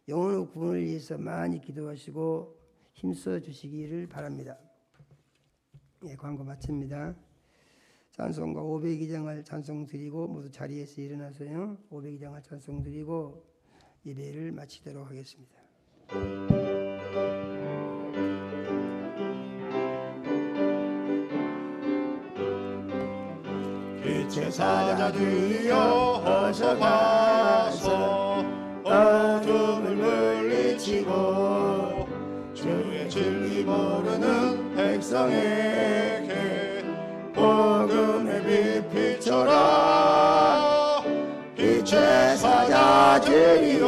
영혼의 구원을 위해서 많이 기도하시고 힘써 주시기를 바랍니다. 예, 광고 마칩니다. 찬송가 502장을 찬송 드리고 모두 자리에서 일어나서요. 502장을 찬송 드리고 예배를 마치도록 하겠습니다. 빛의 사자들이여 어서 가서 어둠을 물리치고 주의 진리 모르는 백성에게 복음의 빛 비춰라. 빛의 사자들이여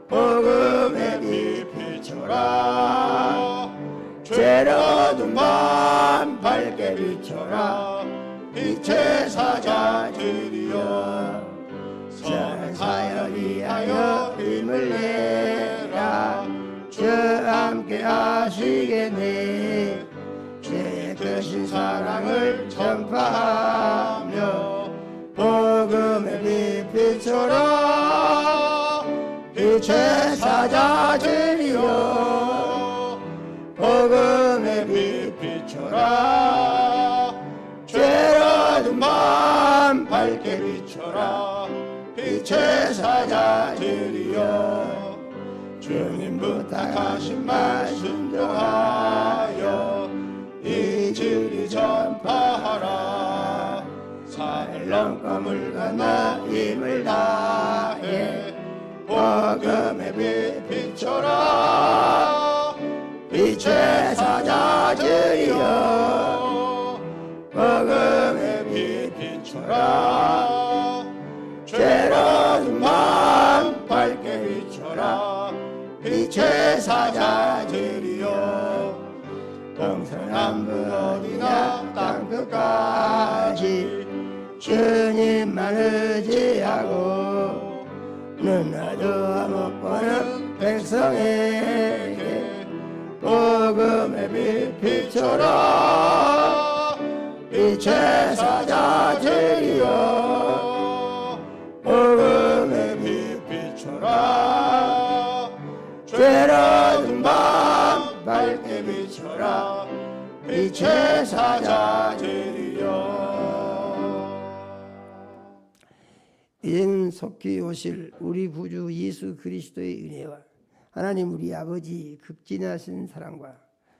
복음의 빛 비춰라. 죄로운 밤 밝게 비춰라. 빛의 사자들이여 선한 사역 위하여 힘을 내라. 주 함께 하시겠네. 주의 크신 사랑을 전파하며 복음의 빛 비춰라. 빛의 사자들이여 복음의 빛 비춰라. 죄로운 밤 밝게 비춰라. 빛의 사자들이여 주님 부탁하신 말씀 정하여 이주리 전파하라. 산을 넘고 물 건너 힘을 다해 복음의 빛 비춰라. 빛의 사자들이여 복음의 빛 비춰라. 죄로운 밤 밝게 비춰라. 빛의 사자들이여 동서남북 어디나 땅끝까지 주님만 의지하고 눈나도 못 보는 백성에게 복음의 빛 비춰라. 빛의 사자들이여 복음의 빛 비춰라. 죄로운 밤 밝게 비춰라. 빛의 사자들이여. 이제는 속히 오실 우리 구주 예수 그리스도의 은혜와 하나님 우리 아버지 극진하신 사랑과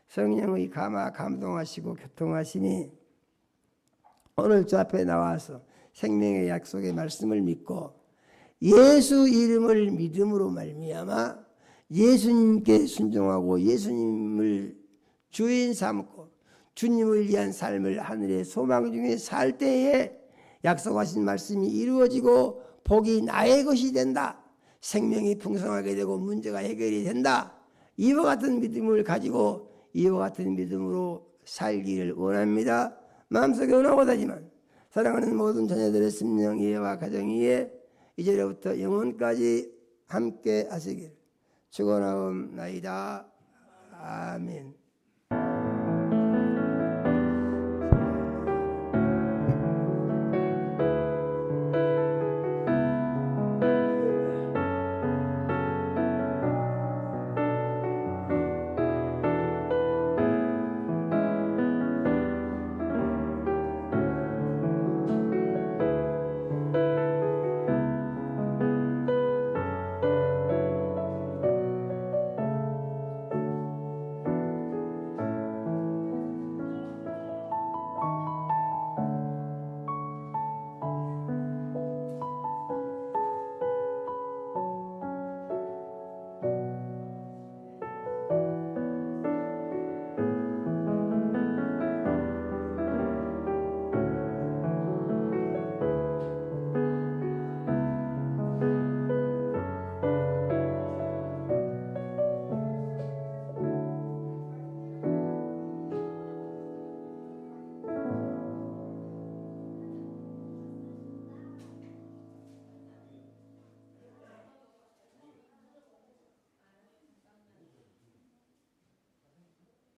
성령의 감동하시고 교통하시니 오늘 주 앞에 나와서 생명의 약속의 말씀을 믿고 예수 이름을 믿음으로 말미암아 예수님께 순종하고 예수님을 주인 삼고 주님을 위한 삶을 하늘의 소망 중에 살 때에 약속하신 말씀이 이루어지고 복이 나의 것이 된다. 생명이 풍성하게 되고 문제가 해결이 된다. 이와 같은 믿음을 가지고 이와 같은 믿음으로 살기를 원합니다. 마음속에 원하고다지만 사랑하는 모든 자녀들의 심령 이해와 가정 이해 이제로부터 영원까지 함께 하시길 축원하옵나이다. 아멘.